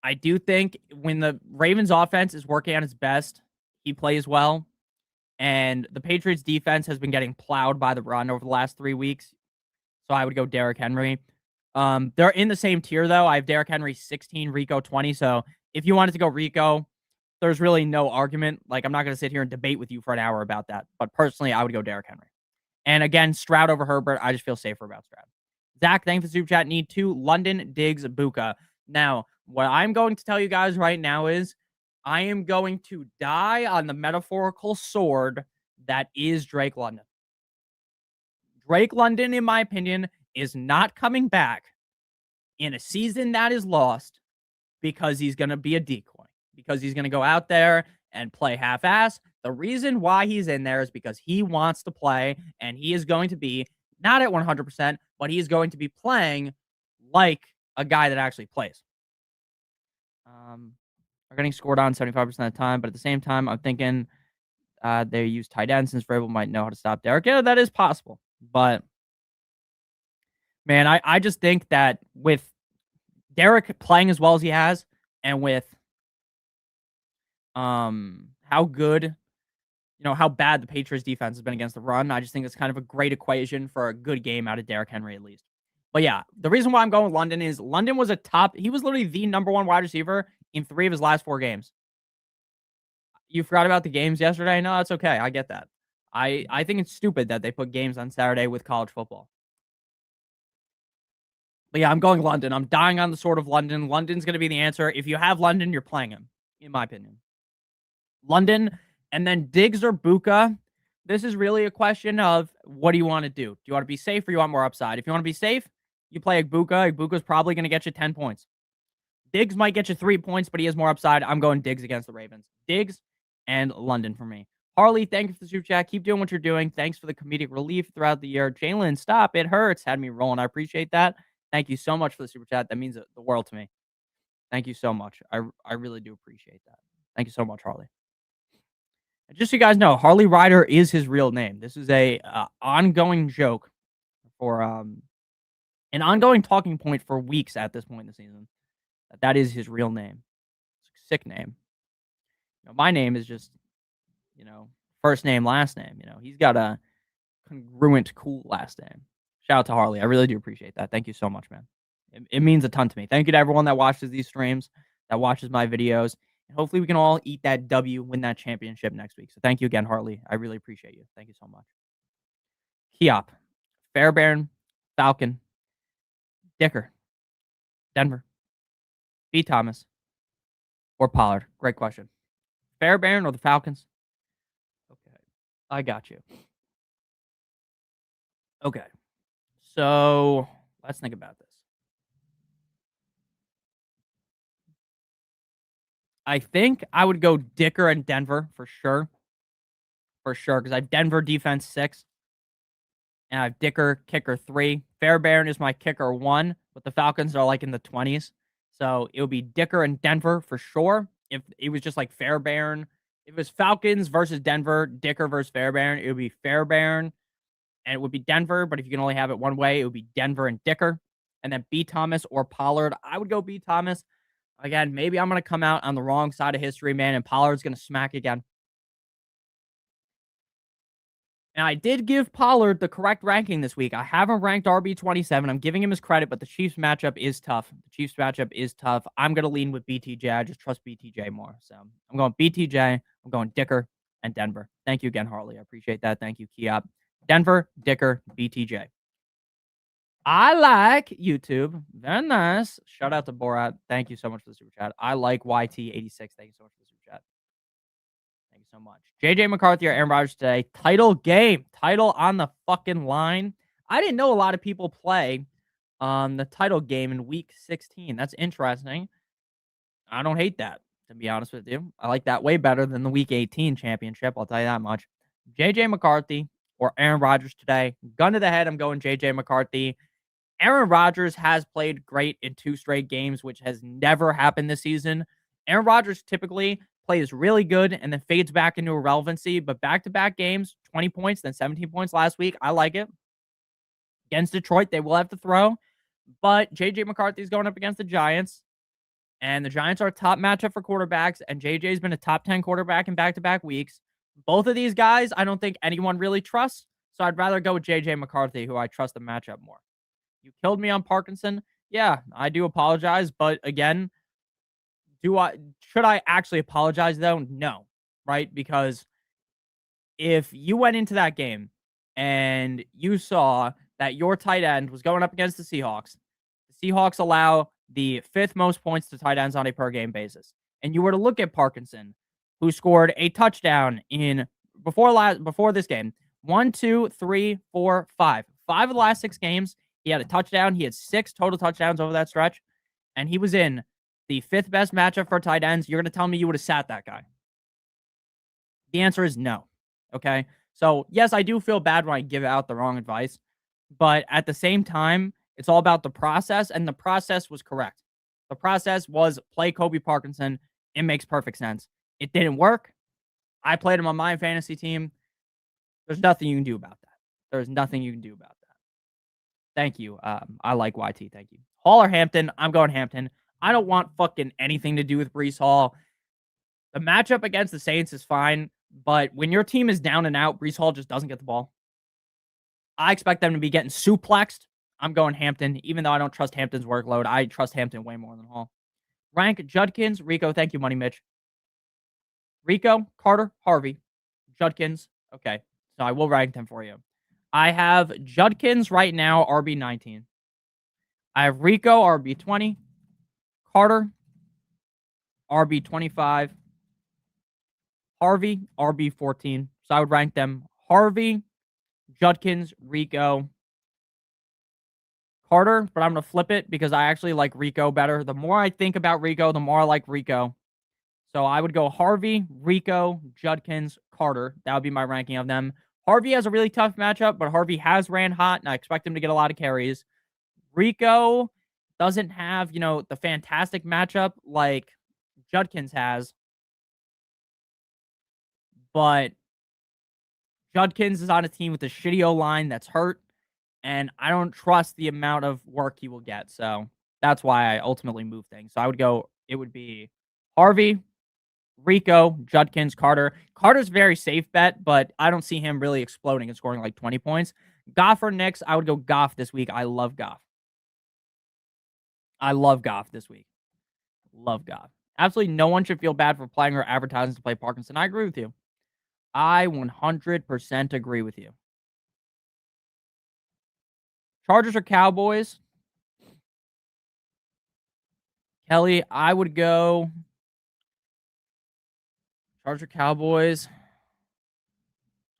I do think when the Ravens offense is working at its best, he plays well. And the Patriots defense has been getting plowed by the run over the last 3 weeks. So I would go Derrick Henry. They're in the same tier, though. I have Derrick Henry 16, Rico 20. So if you wanted to go Rico, there's really no argument. Like, I'm not going to sit here and debate with you for an hour about that. But personally, I would go Derrick Henry. And again, Stroud over Herbert. I just feel safer about Stroud. Zach, thanks for the super chat. Need 2. London, Diggs, Buka. Now, what I'm going to tell you guys right now is I am going to die on the metaphorical sword that is Drake London. Drake London, in my opinion, is not coming back in a season that is lost because he's going to be a decoy, because he's going to go out there and play half-ass. The reason why he's in there is because he wants to play, and he is going to be not at 100%, but he is going to be playing like a guy that actually plays. Are getting scored on 75% of the time, but at the same time, I'm thinking they use tight ends since Vrabel might know how to stop Derrick. Yeah, that is possible. But, man, I just think that with Derrick playing as well as he has, and with how good how bad the Patriots defense has been against the run. I just think it's kind of a great equation for a good game out of Derrick Henry, at least. But yeah, the reason why I'm going with London is London was he was literally the number one wide receiver in 3 of his last 4 games. You forgot about the games yesterday? No, that's okay. I get that. I think it's stupid that they put games on Saturday with college football. But yeah, I'm going London. I'm dying on the sword of London. London's going to be the answer. If you have London, you're playing him, in my opinion. London, and then Diggs or Buka. This is really a question of what do you want to do? Do you want to be safe or you want more upside? If you want to be safe, you play Igbuka. Igbuka's probably going to get you 10 points. Diggs might get you 3 points, but he has more upside. I'm going Diggs against the Ravens. Diggs and London for me. Harley, thank you for the super chat. Keep doing what you're doing. Thanks for the comedic relief throughout the year. Jalen, stop. It hurts. Had me rolling. I appreciate that. Thank you so much for the super chat. That means the world to me. Thank you so much. I really do appreciate that. Thank you so much, Harley. And just so you guys know, Harley Ryder is his real name. This is a ongoing joke for an ongoing talking point for weeks at this point in the season. That is his real name. It's a sick name. My name is just, first name, last name. He's got a congruent, cool last name. Shout out to Harley. I really do appreciate that. Thank you so much, man. It means a ton to me. Thank you to everyone that watches these streams, that watches my videos. And hopefully we can all eat that W, win that championship next week. So thank you again, Harley. I really appreciate you. Thank you so much. Keop, Fairbairn, Falcon, Dicker, Denver, B. Thomas, or Pollard? Great question. Fairbairn or the Falcons? Okay. I got you. Okay. So let's think about this. I think I would go Dicker and Denver for sure. For sure. Because I have Denver defense 6. And I have Dicker kicker 3. Fairbairn is my kicker 1. But the Falcons are like in the 20s. So it would be Dicker and Denver for sure. If it was just like Fairbairn. If it was Falcons versus Denver, Dicker versus Fairbairn, it would be Fairbairn. And it would be Denver. But if you can only have it one way, it would be Denver and Dicker. And then B. Thomas or Pollard. I would go B. Thomas. Again, maybe I'm going to come out on the wrong side of history, man, and Pollard's going to smack again. And I did give Pollard the correct ranking this week. I have him ranked RB27. I'm giving him his credit, but the Chiefs matchup is tough. I'm going to lean with BTJ. I just trust BTJ more. So I'm going BTJ. I'm going Dicker and Denver. Thank you again, Harley. I appreciate that. Thank you, Keop. Denver, Dicker, BTJ. I like YouTube. Very nice. Shout out to Borat. Thank you so much for the super chat. I like YT86. Thank you so much for the super chat. Thank you so much. JJ McCarthy or Aaron Rodgers today. Title game. Title on the fucking line. I didn't know a lot of people play on the title game in week 16. That's interesting. I don't hate that, to be honest with you. I like that way better than the week 18 championship. I'll tell you that much. JJ McCarthy or Aaron Rodgers today. Gun to the head. I'm going JJ McCarthy. Aaron Rodgers has played great in 2 straight games, which has never happened this season. Aaron Rodgers typically plays really good and then fades back into irrelevancy, but back-to-back games, 20 points, then 17 points last week. I like it. Against Detroit, they will have to throw, but J.J. McCarthy is going up against the Giants, and the Giants are a top matchup for quarterbacks, and J.J.'s been a top 10 quarterback in back-to-back weeks. Both of these guys, I don't think anyone really trusts, so I'd rather go with J.J. McCarthy, who I trust the matchup more. You killed me on Parkinson. Yeah, I do apologize, but again, should I actually apologize though? No, right? Because if you went into that game and you saw that your tight end was going up against the Seahawks allow the 5th most points to tight ends on a per game basis. And you were to look at Parkinson, who scored a touchdown before this game. 1, 2, 3, 4, 5. 5 of the last 6 games. He had a touchdown. He had 6 total touchdowns over that stretch. And he was in the 5th best matchup for tight ends. You're going to tell me you would have sat that guy? The answer is no. Okay? So, yes, I do feel bad when I give out the wrong advice. But at the same time, it's all about the process. And the process was correct. The process was play Kobe Parkinson. It makes perfect sense. It didn't work. I played him on my fantasy team. There's nothing you can do about that. There's nothing you can do about that. Thank you. I like YT. Thank you. Hall or Hampton? I'm going Hampton. I don't want fucking anything to do with Breece Hall. The matchup against the Saints is fine, But when your team is down and out, Breece Hall just doesn't get the ball. I expect them to be getting suplexed. I'm going Hampton, even though I don't trust Hampton's workload. I trust Hampton way more than Hall. Rank Judkins, Rico. Thank you, Money Mitch. Rico, Carter, Harvey, Judkins. Okay, so I will rank them for you. I have Judkins right now, RB19. I have Rico, RB20. Carter, RB25. Harvey, RB14. So I would rank them Harvey, Judkins, Rico, Carter, but I'm going to flip it because I actually like Rico better. The more I think about Rico, the more I like Rico. So I would go Harvey, Rico, Judkins, Carter. That would be my ranking of them. Harvey has a really tough matchup, but Harvey has ran hot, and I expect him to get a lot of carries. Rico doesn't have, the fantastic matchup like Judkins has, but Judkins is on a team with a shitty O-line that's hurt, and I don't trust the amount of work he will get. So that's why I ultimately move things. So it would be Harvey, Rico, Judkins, Carter. Carter's very safe bet, but I don't see him really exploding and scoring like 20 points. Goff or Knicks, I would go Goff this week. I love Goff. I love Goff this week. Love Goff. Absolutely no one should feel bad for playing or advertising to play Parkinson. I agree with you. I 100% agree with you. Chargers or Cowboys? Kelly, I would go Charger Cowboys.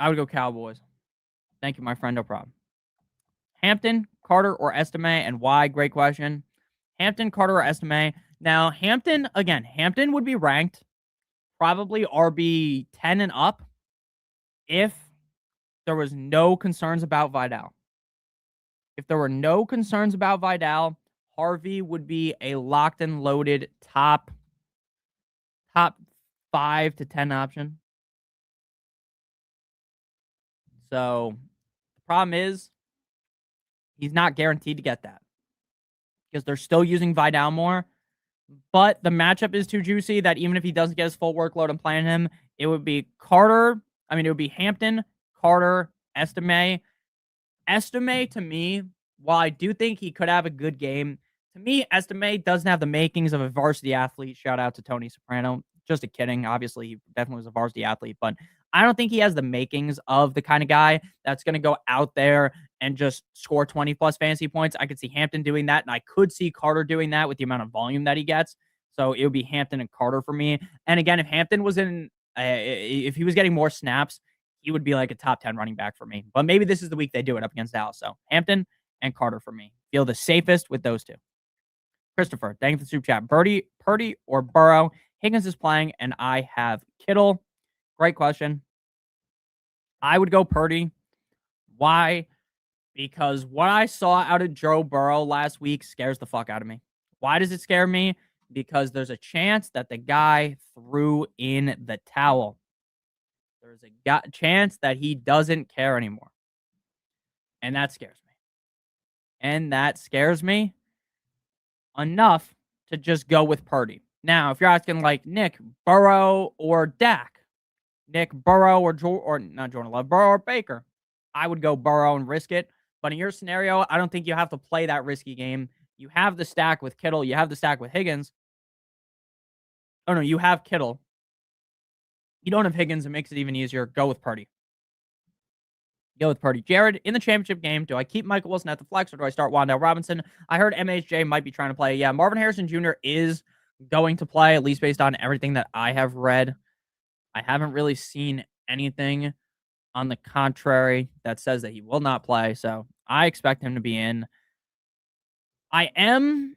I would go Cowboys. Thank you, my friend. No problem. Hampton, Carter, or Estime, and why? Great question. Hampton, Carter, or Estime. Now, Hampton would be ranked probably RB 10 and up if there was no concerns about Vidal. If there were no concerns about Vidal, Harvey would be a locked and loaded top 5 to 10 option. So the problem is he's not guaranteed to get that because they're still using Vidal more. But the matchup is too juicy that even if he doesn't get his full workload, I'm playing him. It would be it would be Hampton, Carter, Estime. Estime, to me, while I do think he could have a good game, to me, Estime doesn't have the makings of a varsity athlete. Shout out to Tony Soprano. Just a kidding. Obviously, he definitely was a varsity athlete, but I don't think he has the makings of the kind of guy that's going to go out there and just score 20 plus fantasy points. I could see Hampton doing that, and I could see Carter doing that with the amount of volume that he gets. So it would be Hampton and Carter for me. And again, if Hampton was if he was getting more snaps, he would be like a top 10 running back for me. But maybe this is the week they do it up against Dallas. So Hampton and Carter for me. Feel the safest with those two. Christopher, thank you for the super chat. Purdy or Burrow? Higgins is playing, and I have Kittle. Great question. I would go Purdy. Why? Because what I saw out of Joe Burrow last week scares the fuck out of me. Why does it scare me? Because there's a chance that the guy threw in the towel. There's a chance that he doesn't care anymore. And that scares me. And that scares me enough to just go with Purdy. Now, if you're asking like Nick, Burrow or Dak, Nick, Burrow or not Jordan Love, Burrow or Baker, I would go Burrow and risk it. But in your scenario, I don't think you have to play that risky game. You have the stack with Kittle. You have the stack with Higgins. Oh, no, you have Kittle. You don't have Higgins. It makes it even easier. Go with Purdy. Go with Purdy. Jared, in the championship game, do I keep Michael Wilson at the flex or do I start Wan'Dale Robinson? I heard MHJ might be trying to play. Yeah, Marvin Harrison Jr. is going to play, at least based on everything that I have read. I haven't really seen anything on the contrary that says that he will not play, so I expect him to be in. I am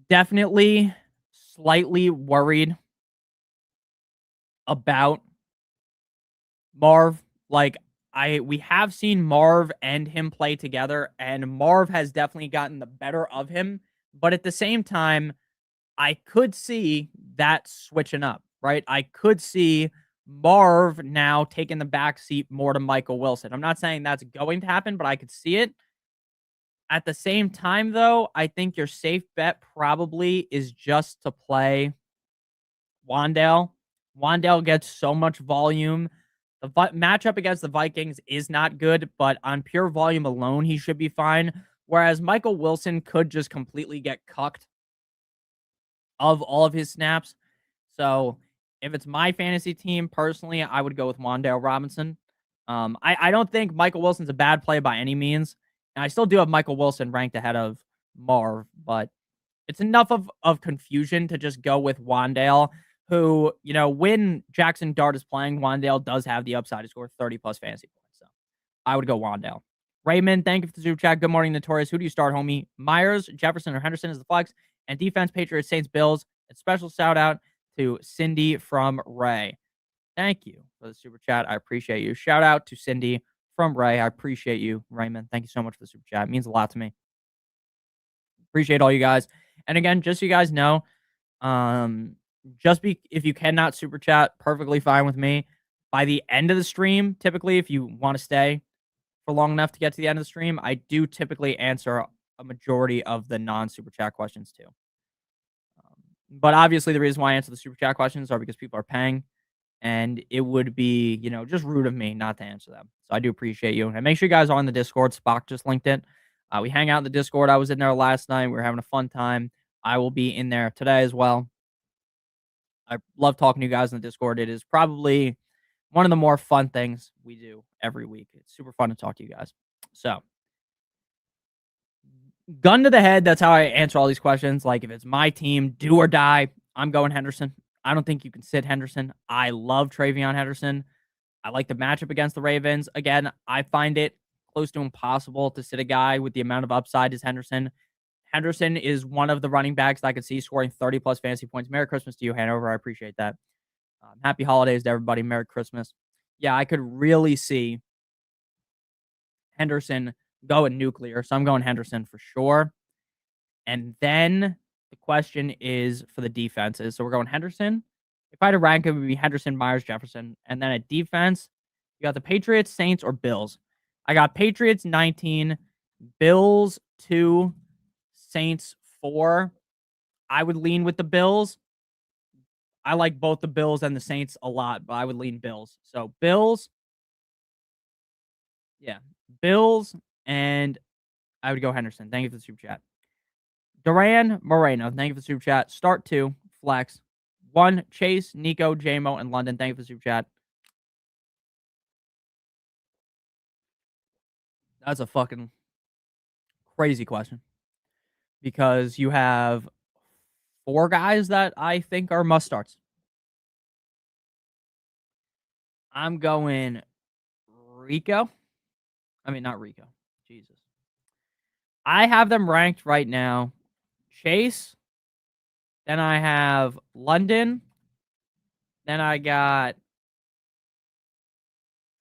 definitely slightly worried about Marv. Like, we have seen Marv and him play together, and Marv has definitely gotten the better of him. But at the same time, I could see that switching up, right? I could see Marv now taking the back seat more to Michael Wilson. I'm not saying that's going to happen, but I could see it. At the same time, though, I think your safe bet probably is just to play Wan'Dale. Wan'Dale gets so much volume The matchup against the Vikings is not good, but on pure volume alone, he should be fine. Whereas Michael Wilson could just completely get cucked of all of his snaps. So if it's my fantasy team, personally, I would go with Wan'Dale Robinson. I don't think Michael Wilson's a bad play by any means. And I still do have Michael Wilson ranked ahead of Marv, but it's enough of confusion to just go with Wan'Dale, who, when Jackson Dart is playing, Wan'Dale does have the upside to score 30 plus fantasy points. So I would go Wan'Dale. Raymond, thank you for the super chat. Good morning, Notorious. Who do you start, homie? Myers, Jefferson, or Henderson is the flex. And defense, Patriots, Saints, Bills. And special shout out to Cindy from Ray. Thank you for the super chat. I appreciate you. Shout out to Cindy from Ray. I appreciate you, Raymond. Thank you so much for the super chat. It means a lot to me. Appreciate all you guys. And again, just so you guys know, if you cannot super chat, perfectly fine with me. By the end of the stream, typically, if you want to stay for long enough to get to the end of the stream, I do typically answer a majority of the non-super chat questions too. But obviously, the reason why I answer the super chat questions are because people are paying, and it would be, just rude of me not to answer them. So I do appreciate you. And make sure you guys are on the Discord. Spock just linked it. We hang out in the Discord. I was in there last night. We were having a fun time. I will be in there today as well. I love talking to you guys in the Discord. It is probably one of the more fun things we do every week. It's super fun to talk to you guys. So, gun to the head, that's how I answer all these questions. Like, if it's my team, do or die, I'm going Henderson. I don't think you can sit Henderson. I love Travion Henderson. I like the matchup against the Ravens. Again, I find it close to impossible to sit a guy with the amount of upside as Henderson. Henderson is one of the running backs that I could see scoring 30 plus fantasy points. Merry Christmas to you, Hanover. I appreciate that. Happy holidays to everybody. Merry Christmas. Yeah, I could really see Henderson going nuclear. So I'm going Henderson for sure. And then the question is for the defenses. So we're going Henderson. If I had to rank it, it would be Henderson, Myers, Jefferson. And then at defense, you got the Patriots, Saints, or Bills. I got Patriots 19, Bills 2, Saints 4. I would lean with the Bills. I like both the Bills and the Saints a lot, but I would lean Bills. So Bills. Yeah. Bills, and I would go Henderson. Thank you for the super chat. Duran Moreno, thank you for the super chat. Start 2, flex. 1, Chase, Nico, JMO, and London. Thank you for the super chat. That's a fucking crazy question. Because you have 4 guys that I think are must starts. I'm going Rico. I mean, not Rico. Jesus. I have them ranked right now. Chase. Then I have London. Then I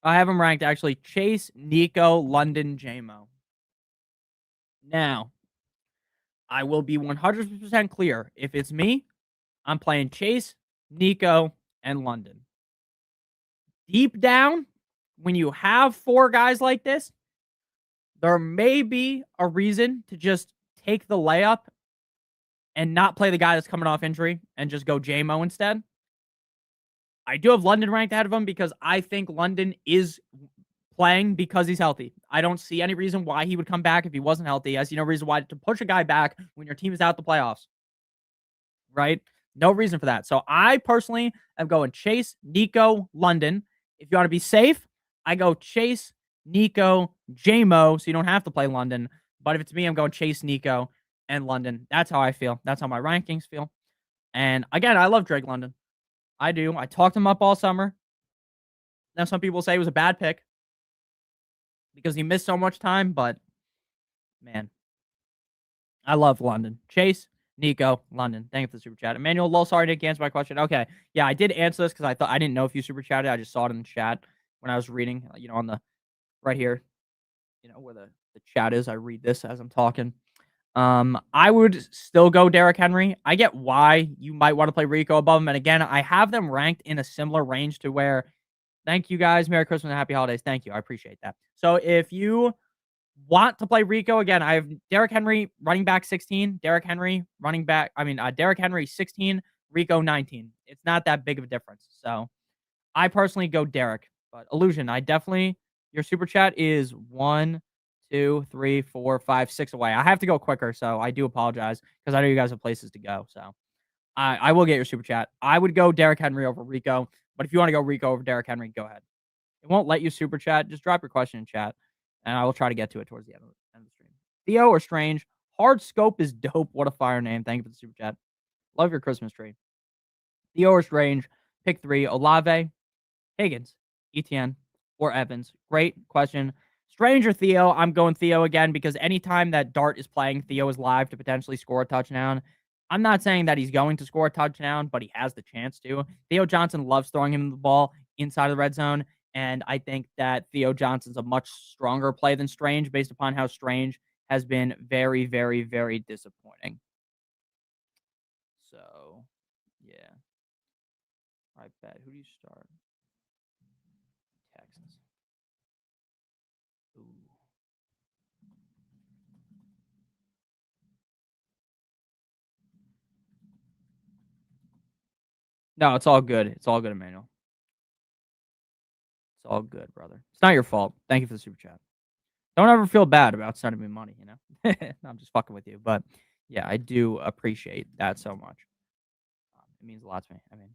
have them ranked actually Chase, Nico, London, JMO. Now, I will be 100% clear. If it's me, I'm playing Chase, Nico, and London. Deep down, when you have 4 guys like this, there may be a reason to just take the layup and not play the guy that's coming off injury and just go JMO instead. I do have London ranked ahead of him because I think London is playing because he's healthy. I don't see any reason why he would come back if he wasn't healthy. I see no reason why to push a guy back when your team is out the playoffs. Right? No reason for that. So I personally am going Chase, Nico, London. If you want to be safe, I go Chase, Nico, JMO, so you don't have to play London. But if it's me, I'm going Chase, Nico, and London. That's how I feel. That's how my rankings feel. And again, I love Drake London. I do. I talked him up all summer. Now some people say it was a bad pick because he missed so much time, but man, I love London. Chase, Nico, London. Thank you for the super chat. Emmanuel, low, sorry, didn't answer my question. Okay. Yeah, I did answer this because I didn't know if you super chatted. I just saw it in the chat when I was reading, on the right here, where the chat is. I read this as I'm talking. I would still go Derrick Henry. I get why you might want to play Rico above him. And again, I have them ranked in a similar range to where, thank you guys. Merry Christmas and happy holidays. Thank you. I appreciate that. So if you want to play Rico, again, I have Derrick Henry running back 16, Derrick Henry 16, Rico 19. It's not that big of a difference. So I personally go Derrick, But Illusion, your super chat is 1, 2, 3, 4, 5, 6 away. I have to go quicker, so I do apologize because I know you guys have places to go. So I will get your super chat. I would go Derrick Henry over Rico, but if you want to go Rico over Derrick Henry, go ahead. It won't let you super chat. Just drop your question in chat, and I will try to get to it towards the end of the stream. Theo or Strange? Hard Scope is dope. What a fire name. Thank you for the super chat. Love your Christmas tree. Theo or Strange? Pick 3. Olave, Higgins, Etienne, or Evans? Great question. Strange or Theo? I'm going Theo again because anytime that Dart is playing, Theo is live to potentially score a touchdown. I'm not saying that he's going to score a touchdown, but he has the chance to. Theo Johnson loves throwing him the ball inside of the red zone, and I think that Theo Johnson's a much stronger play than Strange based upon how Strange has been very, very, very disappointing. So, yeah. I bet. Who do you start? Texans. Ooh. No, it's all good. It's all good, Emmanuel. It's all good, brother. It's not your fault. Thank you for the super chat. Don't ever feel bad about sending me money, you know? No, I'm just fucking with you. But yeah, I do appreciate that so much. It means a lot to me. I mean,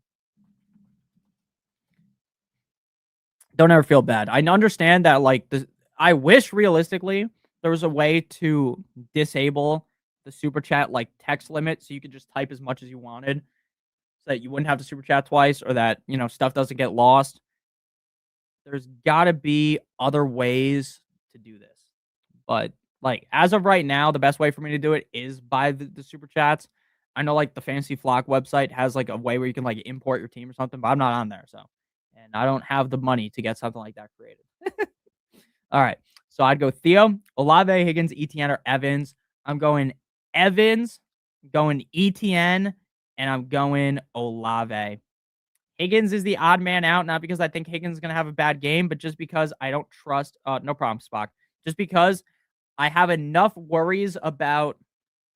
don't ever feel bad. I understand that, like, I wish realistically there was a way to disable the super chat, like, text limit so you could just type as much as you wanted so that you wouldn't have to super chat twice or that, you know, stuff doesn't get lost. There's got to be other ways to do this. But, like, as of right now, the best way for me to do it is by the super chats. I know, like, the Fantasy Flock website has, like, a way where you can, like, import your team or something, but I'm not on there, so. And I don't have the money to get something like that created. All right. So I'd go Theo, Olave, Higgins, Etienne, or Evans. I'm going Evans, going Etienne, and I'm going Olave. Higgins is the odd man out, not because I think Higgins is going to have a bad game, but just because I don't trust. No problem, Spock. Just because I have enough worries about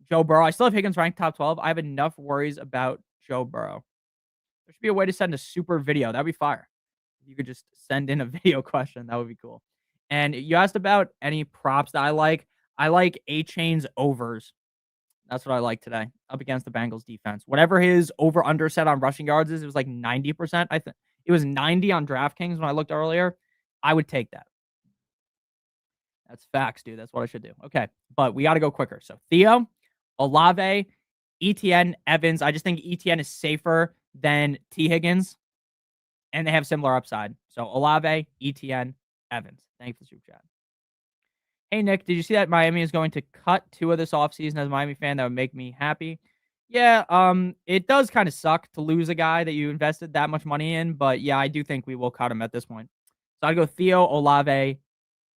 Joe Burrow. I still have Higgins ranked top 12. I have enough worries about Joe Burrow. There should be a way to send a super video. That'd be fire. You could just send in a video question. That would be cool. And you asked about any props that I like. I like A-Chain's overs. That's what I like today up against the Bengals defense. Whatever his over-under set on rushing yards is, it was like 90%. I think it was 90 on DraftKings when I looked earlier. I would take that. That's facts, dude. That's what I should do. Okay, but we got to go quicker. So Theo, Olave, Etienne, Evans. I just think Etienne is safer than T. Higgins, and they have similar upside. So Olave, Etienne, Evans. Thank you for the super chat. Hey, Nick, did you see that Miami is going to cut Tua this offseason? As a Miami fan, that would make me happy. Yeah, it does kind of suck to lose a guy that you invested that much money in, but yeah, I do think we will cut him at this point. So I'd go Theo, Olave,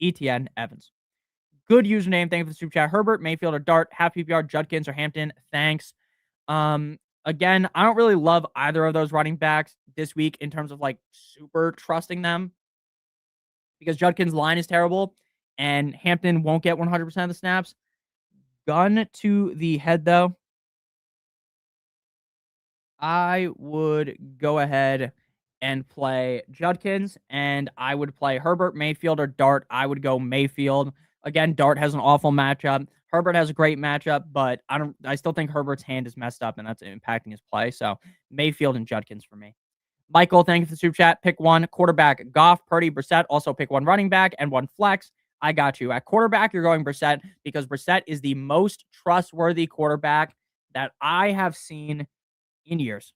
Etienne, Evans. Good username. Thank you for the super chat. Herbert, Mayfield, or Dart, half PPR, Judkins, or Hampton. Thanks. Again, I don't really love either of those running backs this week in terms of like super trusting them because Judkins' line is terrible and Hampton won't get 100% of the snaps. Gun to the head, though. I would go ahead and play Judkins, and I would play Herbert, Mayfield, or Dart. I would go Mayfield. Again, Dart has an awful matchup. Herbert has a great matchup, but I still think Herbert's hand is messed up, and that's impacting his play. So Mayfield and Judkins for me. Michael, thank you for the super chat. Pick one quarterback, Goff, Purdy, Brissett. Also pick one running back and one flex. I got you. At quarterback, you're going Brissett because Brissett is the most trustworthy quarterback that I have seen in years.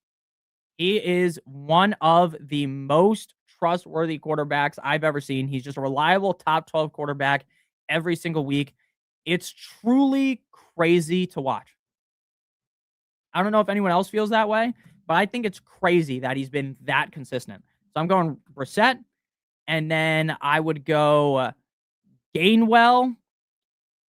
He is one of the most trustworthy quarterbacks I've ever seen. He's just a reliable top 12 quarterback every single week. It's truly crazy to watch. I don't know if anyone else feels that way, but I think it's crazy that he's been that consistent. So I'm going Brissett, and then I would go Gainwell,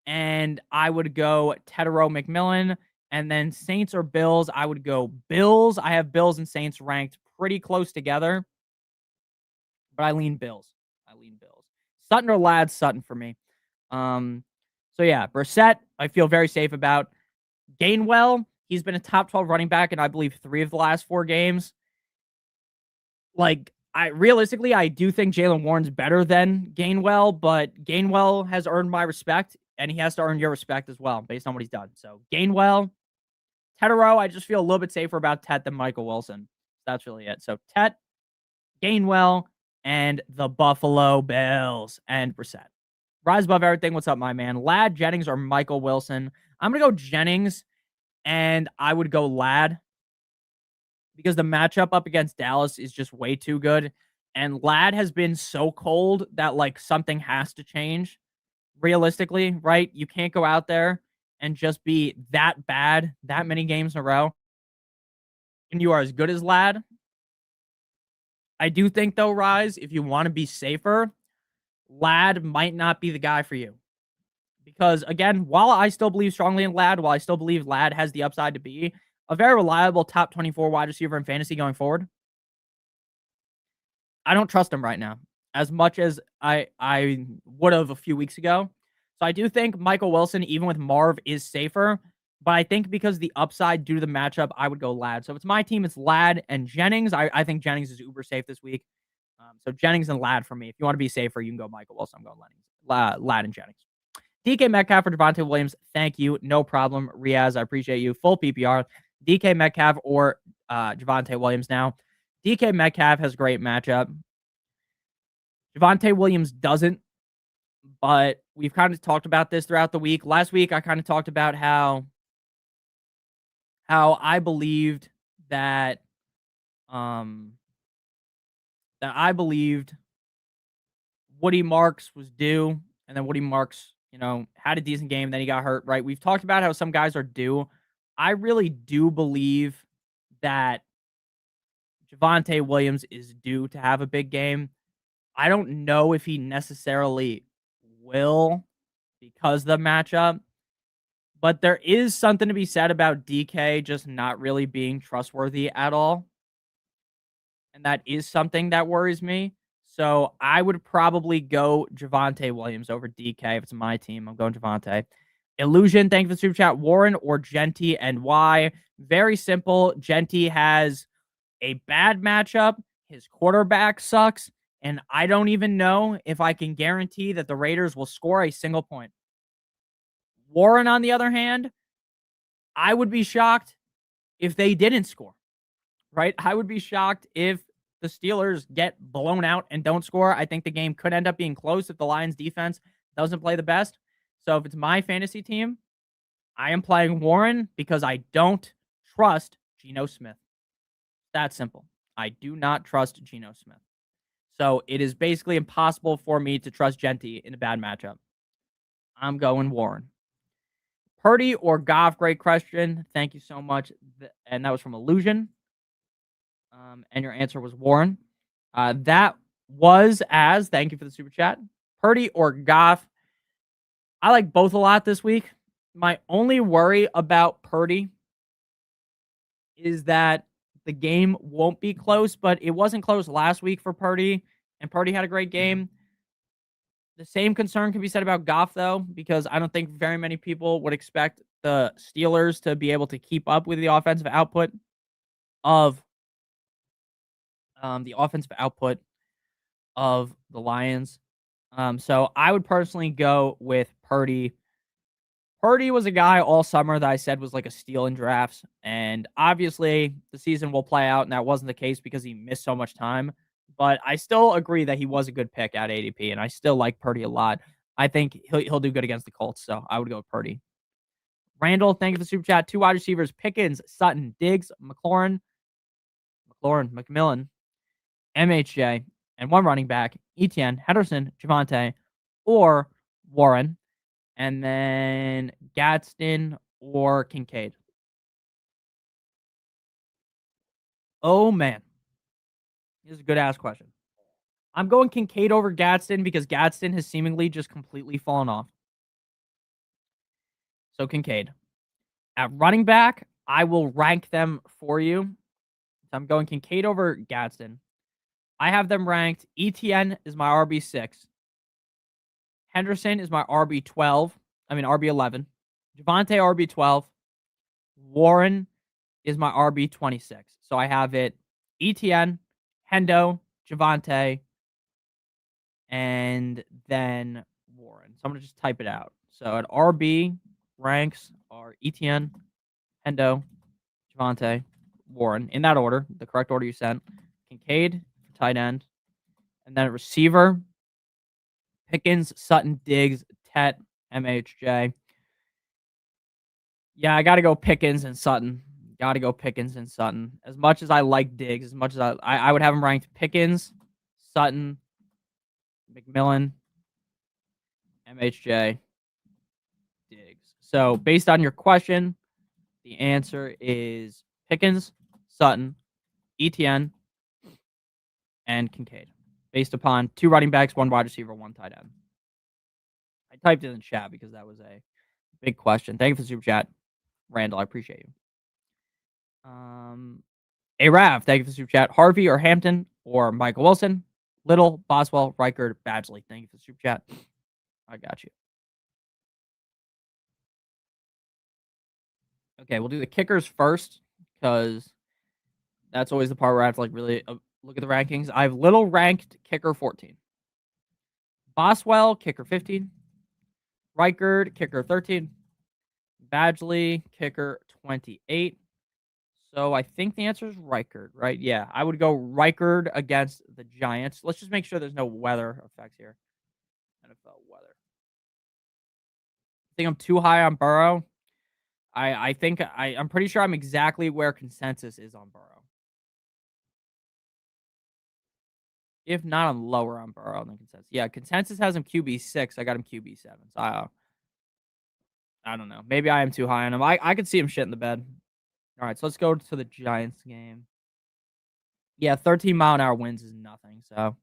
and I would go Tedero McMillan, and then Saints or Bills, I would go Bills. I have Bills and Saints ranked pretty close together, but I lean Bills. Sutton or Ladd? Sutton for me. So yeah, Brissett, I feel very safe about. Gainwell, he's been a top 12 running back in, I believe, 3 of the last 4 games. Like, Realistically, I do think Jaylen Warren's better than Gainwell, but Gainwell has earned my respect, and he has to earn your respect as well, based on what he's done. So Gainwell, Tetero, I just feel a little bit safer about Tet than Michael Wilson. That's really it. So Tet, Gainwell, and the Buffalo Bills, and Brissett. Rise above everything. What's up, my man? Lad, Jennings, or Michael Wilson? I'm going to go Jennings, and I would go Lad because the matchup up against Dallas is just way too good. And Lad has been so cold that like something has to change realistically, right? You can't go out there and just be that bad that many games in a row. And you are as good as Lad. I do think though, Rise, if you want to be safer, Lad might not be the guy for you. Because again, while I still believe strongly in Lad, while I still believe Lad has the upside to be a very reliable top 24 wide receiver in fantasy going forward, I don't trust him right now as much as I would have a few weeks ago. So I do think Michael Wilson, even with Marv, is safer. But I think because the upside due to the matchup, I would go Lad. So if it's my team, it's Lad and Jennings. I think Jennings is uber safe this week. So Jennings and Lad for me. If you want to be safer, you can go Michael Wilson. I'm going Lad and Jennings. DK Metcalf for Javonte Williams. Thank you. No problem. Riaz, I appreciate you. Full PPR. DK Metcalf or Javonte Williams now. DK Metcalf has a great matchup. Javonte Williams doesn't, but we've kind of talked about this throughout the week. Last week, I kind of talked about how I believed that I believed Woody Marks was due, and then Woody Marks, had a decent game, then he got hurt, right? We've talked about how some guys are due. I really do believe that Javonte Williams is due to have a big game. I don't know if he necessarily will because of the matchup, but there is something to be said about DK just not really being trustworthy at all. And that is something that worries me. So I would probably go Javonte Williams over DK. If it's my team, I'm going Javonte. Illusion, thank you for the super chat. Warren or Genty and why? Very simple. Genty has a bad matchup. His quarterback sucks. And I don't even know if I can guarantee that the Raiders will score a single point. Warren, on the other hand, I would be shocked if they didn't score, right? I would be shocked if the Steelers get blown out and don't score. I think the game could end up being close if the Lions defense doesn't play the best. So if it's my fantasy team, I am playing Warren because I don't trust Geno Smith. That simple. I do not trust Geno Smith. So it is basically impossible for me to trust Genty in a bad matchup. I'm going Warren. Purdy or Goff? Great question. Thank you so much. And that was from Illusion. And your answer was Warren. That was as, thank you for the super chat. Purdy or Goff? I like both a lot this week. My only worry about Purdy is that the game won't be close, but it wasn't close last week for Purdy, and Purdy had a great game. The same concern can be said about Goff, though, because I don't think very many people would expect the Steelers to be able to keep up with the offensive output of the Lions. So I would personally go with Purdy. Purdy was a guy all summer that I said was like a steal in drafts. And obviously the season will play out, and that wasn't the case because he missed so much time. But I still agree that he was a good pick at ADP, and I still like Purdy a lot. I think he'll do good against the Colts, so I would go with Purdy. Randall, thank you for the super chat. 2 wide receivers, Pickens, Sutton, Diggs, McMillan, MHJ, and 1 running back, Etienne, Henderson, Javonte, or Warren, and then Gadsden or Kincaid. Oh, man. This is a good-ass question. I'm going Kincaid over Gadsden because Gadsden has seemingly just completely fallen off. So Kincaid. At running back, I will rank them for you. So I'm going Kincaid over Gadsden. I have them ranked. ETN is my RB6. Henderson is my RB11. Javonte RB12. Warren is my RB26. So I have it ETN, Hendo, Javante, and then Warren. So I'm going to just type it out. So at RB, ranks are Etienne, Hendo, Javante, Warren. In that order, the correct order you sent. Kincaid, tight end. And then at receiver, Pickens, Sutton, Diggs, Tet, MHJ. Yeah, I got to go Pickens and Sutton. Got to go Pickens and Sutton. As much as I like Diggs, as much as I would have him ranked Pickens, Sutton, McMillan, MHJ, Diggs. So based on your question, the answer is Pickens, Sutton, Etienne, and Kincaid. Based upon 2 running backs, 1 wide receiver, 1 tight end. I typed it in the chat because that was a big question. Thank you for the super chat, Randall. I appreciate you. Rav, thank you for the super chat. Harvey or Hampton or Michael Wilson, Little, Boswell, Reichard, Badgley. Thank you for the super chat. I got you. Okay, we'll do the kickers first because that's always the part where I have to really look at the rankings. I have Little ranked kicker 14. Boswell, kicker 15. Reichard, kicker 13. Badgley, kicker 28. So I think the answer is Reichard, right? Yeah, I would go Reichard against the Giants. Let's just make sure there's no weather effects here. NFL weather. I think I'm too high on Burrow. I think I'm pretty sure I'm exactly where consensus is on Burrow. If not, I'm lower on Burrow than consensus. Yeah, consensus has him QB6. I got him QB7. So I don't know. Maybe I am too high on him. I could see him shit in the bed. All right, so let's go to the Giants game. Yeah, 13-mile-an-hour winds is nothing. So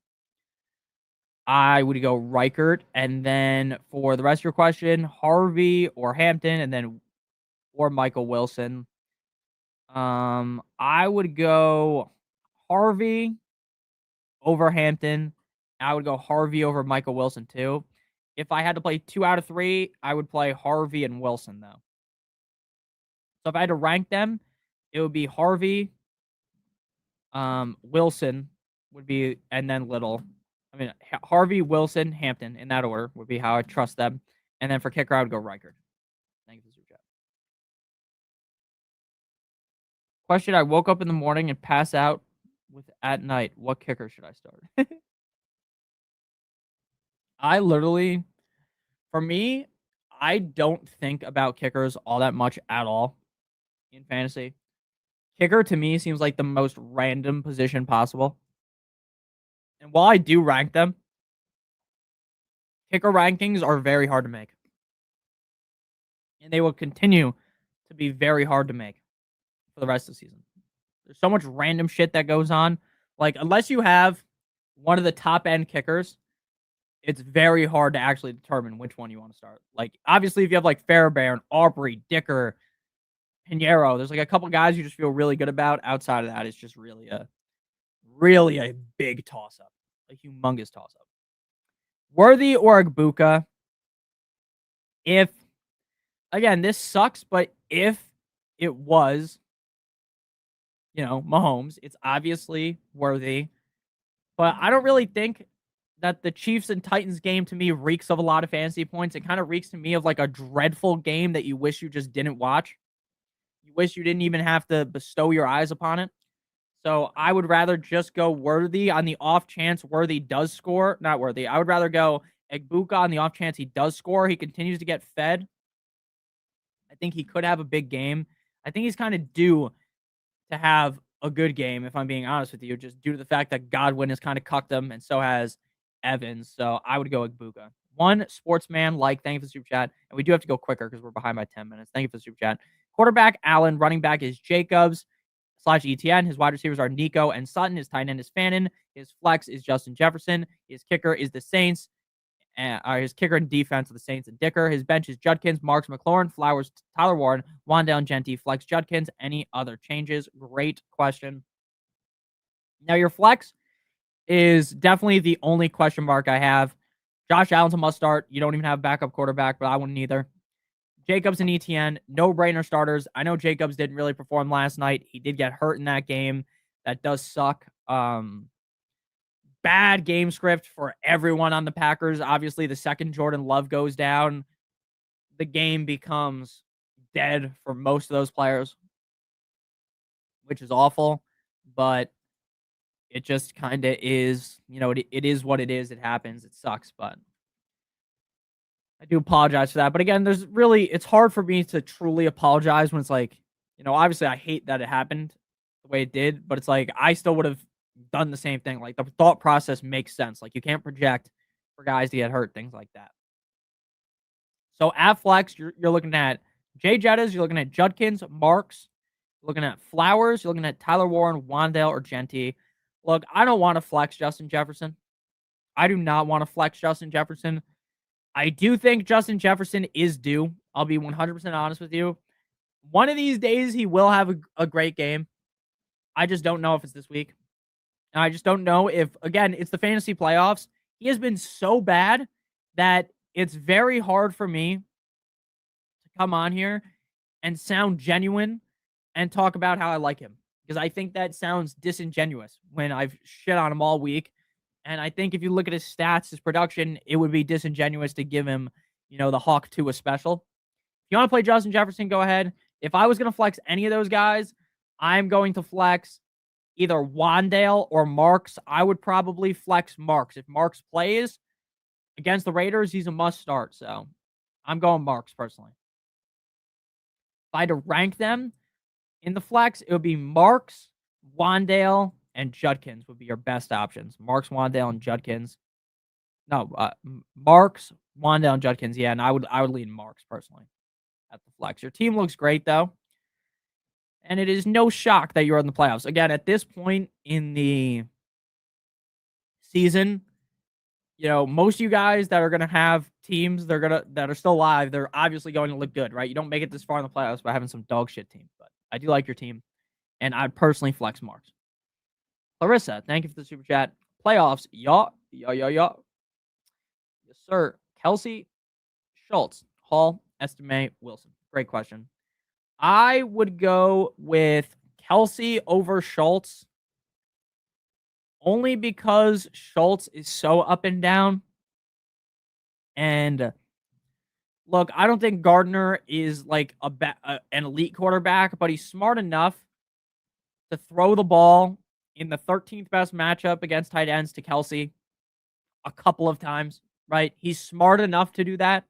I would go Reichard. And then for the rest of your question, Harvey or Hampton, and then or Michael Wilson. I would go Harvey over Hampton. I would go Harvey over Michael Wilson too. If I had to play 2 out of 3, I would play Harvey and Wilson though. So if I had to rank them, it would be Harvey, Wilson would be, and then Little. I mean, Harvey, Wilson, Hampton in that order would be how I trust them. And then for kicker, I would go Reichard. Thank you for the super chat. Question: I woke up in the morning and pass out with at night. What kicker should I start? I literally, for me, I don't think about kickers all that much at all in fantasy. Kicker to me seems like the most random position possible. And while I do rank them, kicker rankings are very hard to make. And they will continue to be very hard to make for the rest of the season. There's so much random shit that goes on. Like, unless you have one of the top end kickers, it's very hard to actually determine which one you want to start. Like, obviously, if you have like Fairbairn, Aubrey, Dicker, Pinheiro, there's like a couple guys you just feel really good about. Outside of that, it's just really a big toss up, a humongous toss up. Worthy or Agbuka? If, again, this sucks, but if it was, Mahomes, it's obviously Worthy. But I don't really think that the Chiefs and Titans game to me reeks of a lot of fantasy points. It kind of reeks to me of like a dreadful game that you wish you just didn't watch. You wish you didn't even have to bestow your eyes upon it. So I would rather just go Worthy on the off chance Worthy does score. Not Worthy. I would rather go Agbuka on the off chance he does score. He continues to get fed. I think he could have a big game. I think he's kind of due to have a good game, if I'm being honest with you, just due to the fact that Godwin has kind of cucked him, and so has Evans. So I would go Agbuka. One sportsman like, thank you for the super chat. And we do have to go quicker because we're behind by 10 minutes. Thank you for the super chat. Quarterback, Allen. Running back is Jacobs / ETN. His wide receivers are Nico and Sutton. His tight end is Fannin. His flex is Justin Jefferson. His kicker is the Saints. His kicker and defense of the Saints and Dicker. His bench is Judkins, Marks, McLaurin, Flowers, Tyler Warren, Wandale, Genty, Flex, Judkins. Any other changes? Great question. Now, your flex is definitely the only question mark I have. Josh Allen's a must start. You don't even have a backup quarterback, but I wouldn't either. Jacobs and ETN, no-brainer starters. I know Jacobs didn't really perform last night. He did get hurt in that game. That does suck. bad game script for everyone on the Packers. Obviously, the second Jordan Love goes down, the game becomes dead for most of those players, which is awful. But it just kind of is, it is what it is. It happens. It sucks, but I do apologize for that. But again, it's hard for me to truly apologize when it's like, obviously I hate that it happened the way it did, but it's like I still would have done the same thing. Like the thought process makes sense. Like you can't project for guys to get hurt, things like that. So at flex, you're looking at Jay Jettas, you're looking at Judkins, Marks, you're looking at Flowers, you're looking at Tyler Warren, Wandale, or Genty. Look, I don't want to flex Justin Jefferson. I do not want to flex Justin Jefferson. I do think Justin Jefferson is due. I'll be 100% honest with you. One of these days, he will have a great game. I just don't know if it's this week. And I just don't know if, again, it's the fantasy playoffs. He has been so bad that it's very hard for me to come on here and sound genuine and talk about how I like him. Because I think that sounds disingenuous when I've shit on him all week. And I think if you look at his stats, his production, it would be disingenuous to give him, the Hawk 2 a special. If you want to play Justin Jefferson, go ahead. If I was going to flex any of those guys, I'm going to flex either Wandale or Marks. I would probably flex Marks. If Marks plays against the Raiders, he's a must start. So I'm going Marks personally. If I had to rank them in the flex, it would be Marks, Wandale, and Judkins would be your best options. Marks, Wandale, and Judkins. No, Marks, Wandale, and Judkins. Yeah, and I would lean Marks personally at the flex. Your team looks great though, and it is no shock that you're in the playoffs. Again, at this point in the season, most of you guys that are gonna have teams that are still alive, they're obviously going to look good, right? You don't make it this far in the playoffs by having some dog shit team, but I do like your team, and I'd personally flex Marks. Clarissa, thank you for the super chat. Playoffs, y'all. Yes, sir. Kelsey, Schultz, Hall, Estime, Wilson. Great question. I would go with Kelsey over Schultz only because Schultz is so up and down. And look, I don't think Gardner is like an elite quarterback, but he's smart enough to throw the ball in the 13th best matchup against tight ends to Kelsey a couple of times, right? He's smart enough to do that.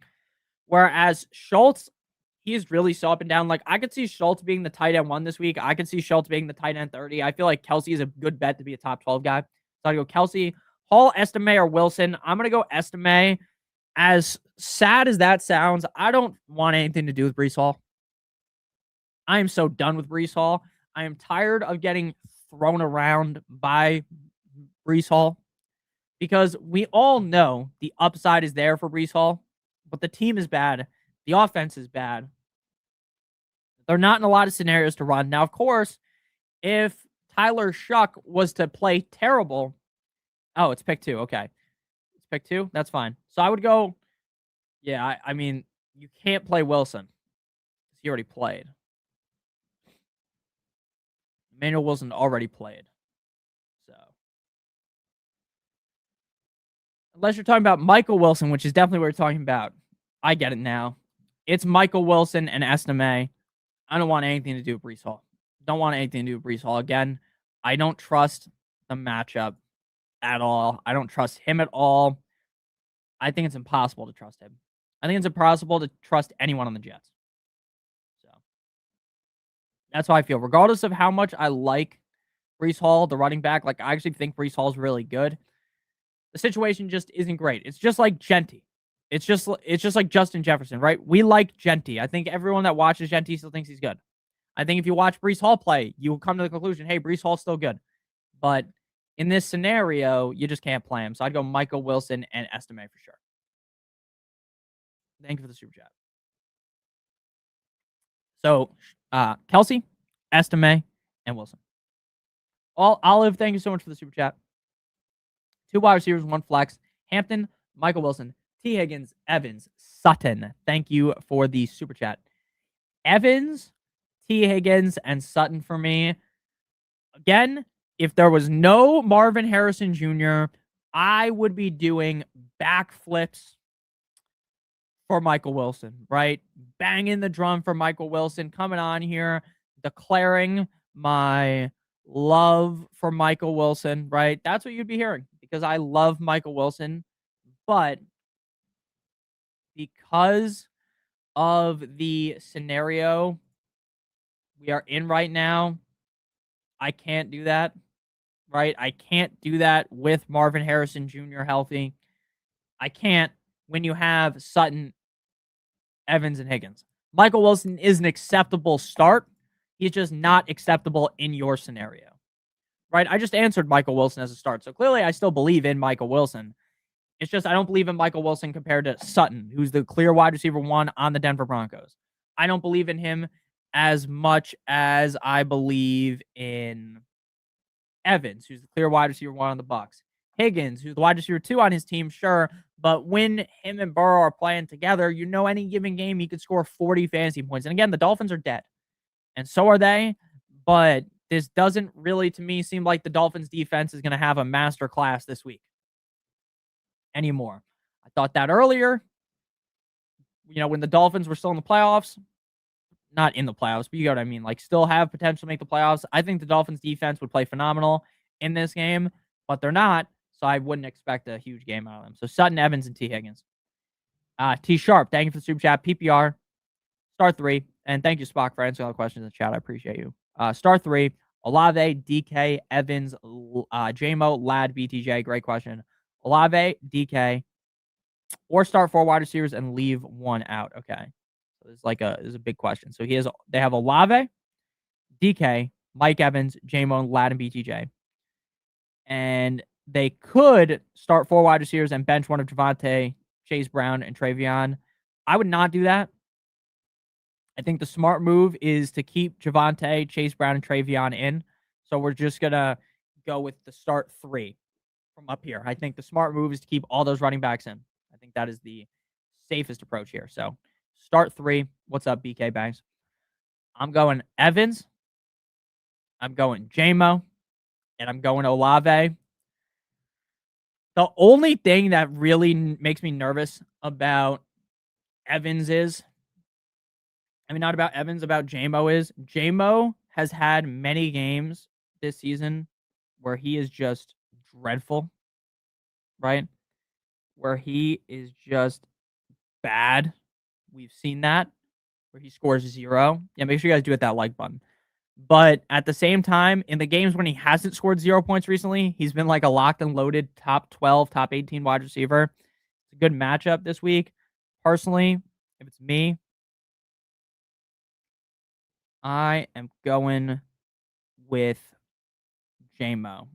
Whereas Schultz, he is really so up and down. Like, I could see Schultz being the tight end 1 this week. I could see Schultz being the tight end 30. I feel like Kelsey is a good bet to be a top 12 guy. So I'd go Kelsey, Hall, Estime, or Wilson. I'm going to go Estime. As sad as that sounds, I don't want anything to do with Breece Hall. I am so done with Breece Hall. I am tired of getting thrown around by Breece Hall because we all know the upside is there for Breece Hall, but the team is bad. The offense is bad. They're not in a lot of scenarios to run. Now, of course, if Tyler Shuck was to play terrible, oh, it's pick 2. Okay. It's pick 2. That's fine. So I would go, yeah, I mean, you can't play Wilson because he already played. Emmanuel Wilson already played. So, unless you're talking about Michael Wilson, which is definitely what we're talking about, I get it now. It's Michael Wilson and Estime. I don't want anything to do with Breece Hall. Don't want anything to do with Breece Hall. Again, I don't trust the matchup at all. I don't trust him at all. I think it's impossible to trust him. I think it's impossible to trust anyone on the Jets. That's how I feel. Regardless of how much I like Breece Hall, the running back, like I actually think Breece Hall is really good. The situation just isn't great. It's just like Genty. It's just like Justin Jefferson, right? We like Genty. I think everyone that watches Genty still thinks he's good. I think if you watch Breece Hall play, you will come to the conclusion, hey, Breece Hall's still good. But in this scenario, you just can't play him. So I'd go Michael Wilson and Estime for sure. Thank you for the super chat. So, Kelsey, Estime, and Wilson. Olive, thank you so much for the super chat. 2 wide receivers, 1 flex. Hampton, Michael Wilson, T. Higgins, Evans, Sutton. Thank you for the super chat. Evans, T. Higgins, and Sutton for me. Again, if there was no Marvin Harrison Jr., I would be doing backflips for Michael Wilson, right? Banging the drum for Michael Wilson, coming on here, declaring my love for Michael Wilson, right? That's what you'd be hearing because I love Michael Wilson. But because of the scenario we are in right now, I can't do that, right? I can't do that with Marvin Harrison Jr. healthy. I can't when you have Sutton, Evans, and Higgins. Michael Wilson is an acceptable start. He's just not acceptable in your scenario, right? I just answered Michael Wilson as a start. So clearly I still believe in Michael Wilson. It's just I don't believe in Michael Wilson compared to Sutton, who's the clear wide receiver 1 on the Denver Broncos. I don't believe in him as much as I believe in Evans, who's the clear wide receiver 1 on the Bucs. Higgins, who's the wide receiver 2 on his team, sure. But when him and Burrow are playing together, any given game he could score 40 fantasy points. And again, the Dolphins are dead. And so are they. But this doesn't really, to me, seem like the Dolphins defense is going to have a master class this week anymore. I thought that earlier. When the Dolphins were still in the playoffs, not in the playoffs, but you get what I mean, like still have potential to make the playoffs. I think the Dolphins defense would play phenomenal in this game, but they're not, so I wouldn't expect a huge game out of them. So Sutton, Evans, and T. Higgins. T. Sharp, thank you for the super chat. PPR, star 3, and thank you, Spock, for answering all the questions in the chat. I appreciate you. Star 3, Olave, DK, Evans, JMO, Lad, BTJ. Great question. Olave, DK, or start 4 wide receivers and leave 1 out. Okay. So there's a big question. So they have Olave, DK, Mike Evans, J-Mo, Lad, and BTJ. And they could start 4 wide receivers and bench one of Javonte, Chase Brown, and Travion. I would not do that. I think the smart move is to keep Javonte, Chase Brown, and Travion in. So we're just going to go with the start 3 from up here. I think the smart move is to keep all those running backs in. I think that is the safest approach here. So start 3. What's up, BK Banks? I'm going Evans. I'm going J-Mo. And I'm going Olave. The only thing that really makes me nervous about Evans is, not about Evans, about J-Mo is, J-Mo has had many games this season where he is just dreadful, right? Where he is just bad. We've seen that, where he scores 0. Yeah, make sure you guys do hit that like button. But at the same time, in the games when he hasn't scored 0 points recently, he's been like a locked and loaded top 12, top 18 wide receiver. It's a good matchup this week. Personally, if it's me, I am going with J-Mo.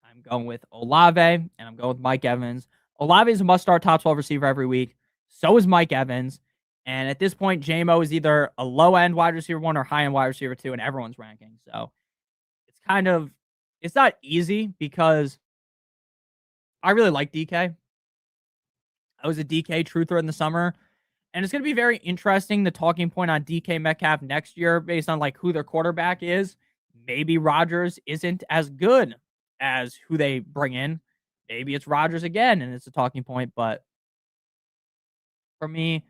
I'm going with Olave, and I'm going with Mike Evans. Olave is a must-start top 12 receiver every week. So is Mike Evans. And at this point, J-Mo is either a low-end wide receiver 1 or high-end wide receiver 2 in everyone's ranking. So it's not easy because I really like DK. I was a DK truther in the summer. And it's going to be very interesting, the talking point on DK Metcalf next year based on like who their quarterback is. Maybe Rodgers isn't as good as who they bring in. Maybe it's Rodgers again, and it's a talking point. But for me,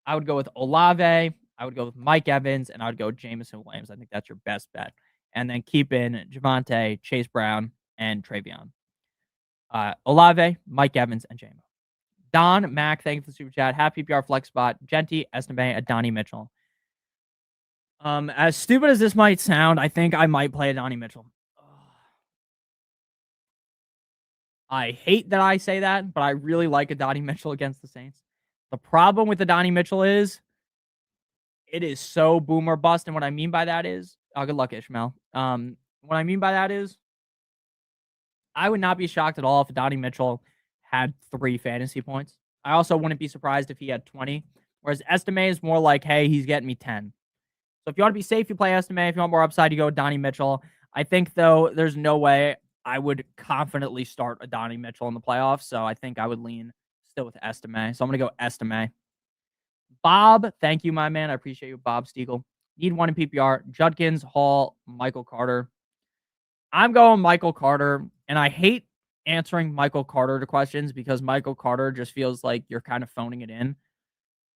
I would go with Olave. I would go with Mike Evans, and I would go Jameson Williams. I think that's your best bet. And then keep in Javonte, Chase Brown, and Travion. Olave, Mike Evans, and J-Mo. Don Mac, thank you for the super chat. Happy PPR flex spot. Genty, Estime, Adonai Mitchell. As stupid as this might sound, I think I might play Adonai Mitchell. I hate that I say that, but I really like Adonai Mitchell against the Saints. The problem with Adonai Mitchell is it is so boom or bust. And what I mean by that is, good luck, Ishmael. What I mean by that is I would not be shocked at all if Adonai Mitchell had 3 fantasy points. I also wouldn't be surprised if he had 20. Whereas Estime is more like, hey, he's getting me 10. So if you want to be safe, you play Estime. If you want more upside, you go Adonai Mitchell. I think, though, there's no way I would confidently start Adonai Mitchell in the playoffs. So I think I would lean still with Estime. So I'm going to go Estime. Bob, thank you, my man. I appreciate you, Bob Stiegel. Need 1 in PPR. Judkins, Hall, Michael Carter. I'm going Michael Carter, and I hate answering Michael Carter to questions because Michael Carter just feels like you're kind of phoning it in.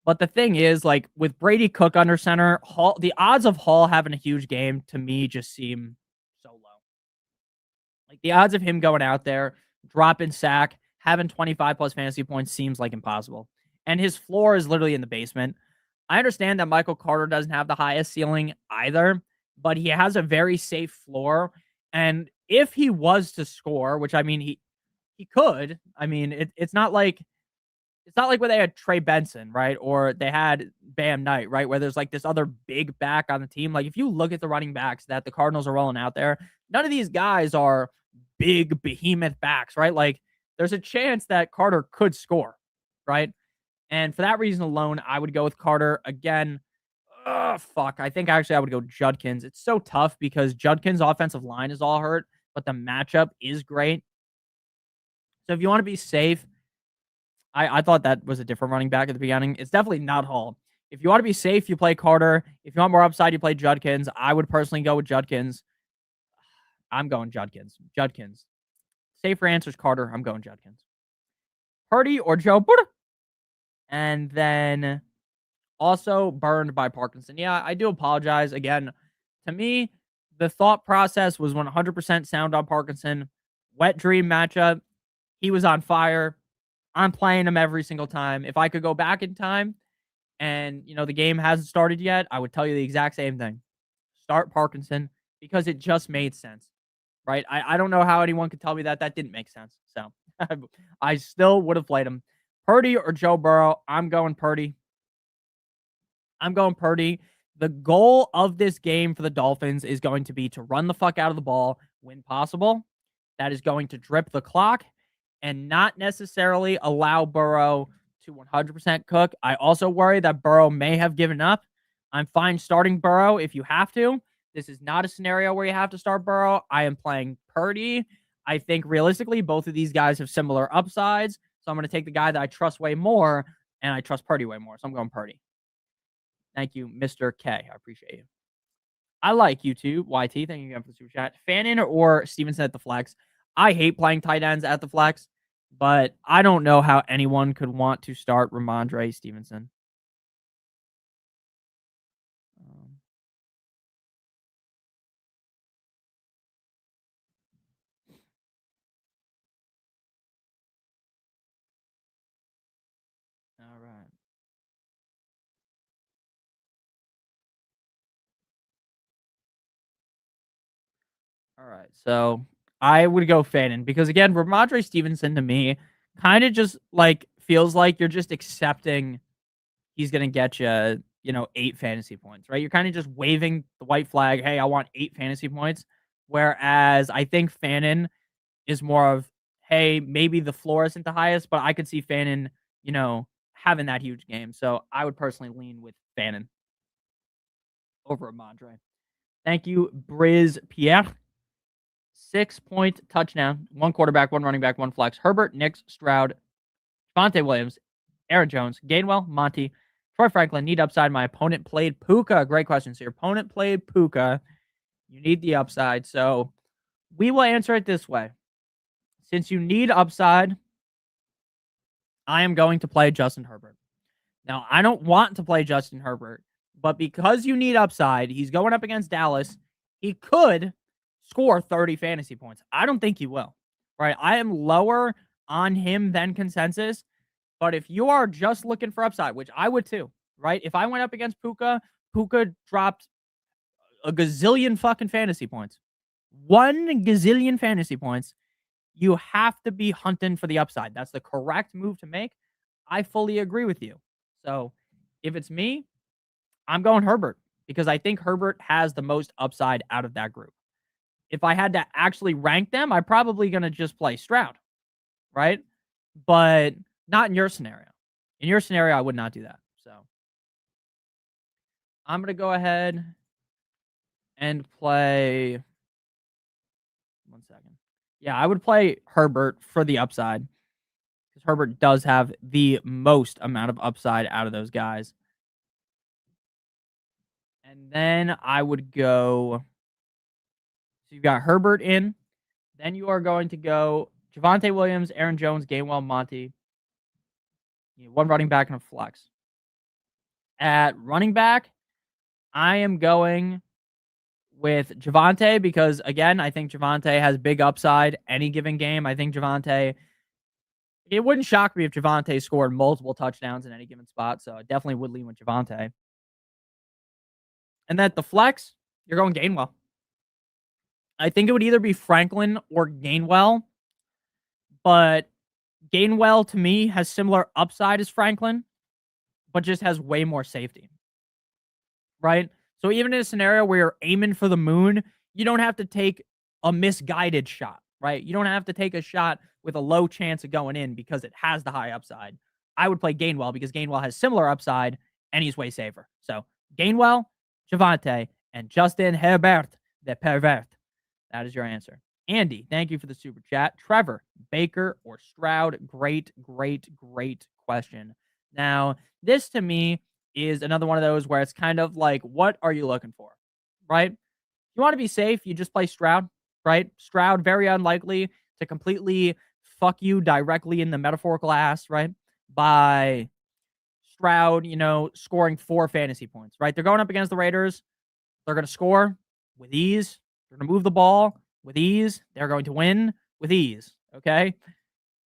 But the thing is, like with Brady Cook under center, Hall, the odds of Hall having a huge game to me just seem so low. Like the odds of him going out there, dropping sack, having 25 plus fantasy points seems like impossible. And his floor is literally in the basement. I understand that Michael Carter doesn't have the highest ceiling either, but he has a very safe floor. And if he was to score, which I mean he could, I mean it's not like where they had Trey Benson, right? Or they had Bam Knight, right? Where there's like this other big back on the team. Like if you look at the running backs that the Cardinals are rolling out there, none of these guys are big behemoth backs, right? Like there's a chance that Carter could score, right? And for that reason alone, I would go with Carter again. Fuck. I think actually I would go Judkins. It's so tough because Judkins' offensive line is all hurt, but the matchup is great. So if you want to be safe, I thought that was a different running back at the beginning. It's definitely not Hall. If you want to be safe, you play Carter. If you want more upside, you play Judkins. I would personally go with Judkins. I'm going Judkins. Judkins. Safer answers Carter. I'm going Judkins. Purdy or Joe Burrow. And then also burned by Parkinson. Yeah, I do apologize. Again, to me, the thought process was 100% sound on Parkinson. Wet dream matchup. He was on fire. I'm playing him every single time. If I could go back in time and, the game hasn't started yet, I would tell you the exact same thing. Start Parkinson because it just made sense, right? I don't know how anyone could tell me that didn't make sense. So I still would have played him. Purdy or Joe Burrow? I'm going Purdy. The goal of this game for the Dolphins is going to be to run the fuck out of the ball when possible. That is going to drip the clock and not necessarily allow Burrow to 100% cook. I also worry that Burrow may have given up. I'm fine starting Burrow if you have to. This is not a scenario where you have to start Burrow. I am playing Purdy. I think realistically, both of these guys have similar upsides. So I'm going to take the guy that I trust way more, and I trust Purdy way more. So I'm going Purdy. Thank you, Mr. K. I appreciate you. I like you too, YT. Thank you again for the super chat. Fannin or Stevenson at the flex. I hate playing tight ends at the flex, but I don't know how anyone could want to start Ramondre Stevenson. All right. All right. So I would go Fannin because again, Ramondre Stevenson to me kind of just like feels like you're just accepting he's gonna get you, 8 fantasy points, right? You're kind of just waving the white flag, hey, I want 8 fantasy points. Whereas I think Fannin is more of, hey, maybe the floor isn't the highest, but I could see Fannin, having that huge game. So I would personally lean with Fannin over Ramondre. Thank you, Briz Pierre. 6-point touchdown, 1 quarterback, 1 running back, 1 flex. Herbert, Nix, Stroud, Javonte Williams, Aaron Jones, Gainwell, Monty, Troy Franklin. Need upside. My opponent played Puka. Great question. So your opponent played Puka. You need the upside. So we will answer it this way. Since you need upside, I am going to play Justin Herbert. Now, I don't want to play Justin Herbert, but because you need upside, he's going up against Dallas. He could score 30 fantasy points. I don't think he will, right? I am lower on him than consensus, but if you are just looking for upside, which I would too, right? If I went up against Puka, Puka dropped a gazillion fucking fantasy points. 1 gazillion fantasy points. You have to be hunting for the upside. That's the correct move to make. I fully agree with you. So if it's me, I'm going Herbert because I think Herbert has the most upside out of that group. If I had to actually rank them, I'm probably going to just play Stroud, right? But not in your scenario. In your scenario, I would not do that. So I'm going to go ahead and play. 1 second. Yeah, I would play Herbert for the upside because Herbert does have the most amount of upside out of those guys. And then I would go. So you've got Herbert in. Then you are going to go Javonte Williams, Aaron Jones, Gainwell, Monty. One running back and a flex. At running back, I am going with Javonte because, again, I think Javonte has big upside any given game. I think Javonte, it wouldn't shock me if Javonte scored multiple touchdowns in any given spot, so I definitely would lean with Javonte. And then at the flex, you're going Gainwell. I think it would either be Franklin or Gainwell, but Gainwell to me has similar upside as Franklin, but just has way more safety, right? So even in a scenario where you're aiming for the moon, you don't have to take a misguided shot, right? You don't have to take a shot with a low chance of going in because it has the high upside. I would play Gainwell because Gainwell has similar upside and he's way safer. So Gainwell, Javonte, and Justin Herbert, the pervert. That is your answer. Andy, thank you for the super chat. Trevor, Baker or Stroud? Great question. Now, this to me is another one of those where it's kind of like, what are you looking for, right? You want to be safe, you just play Stroud, right? Stroud, very unlikely to completely fuck you directly in the metaphorical ass, right? By Stroud, scoring 4 fantasy points, right? They're going up against the Raiders. They're going to score with ease. They're going to move the ball with ease. They're going to win with ease, okay?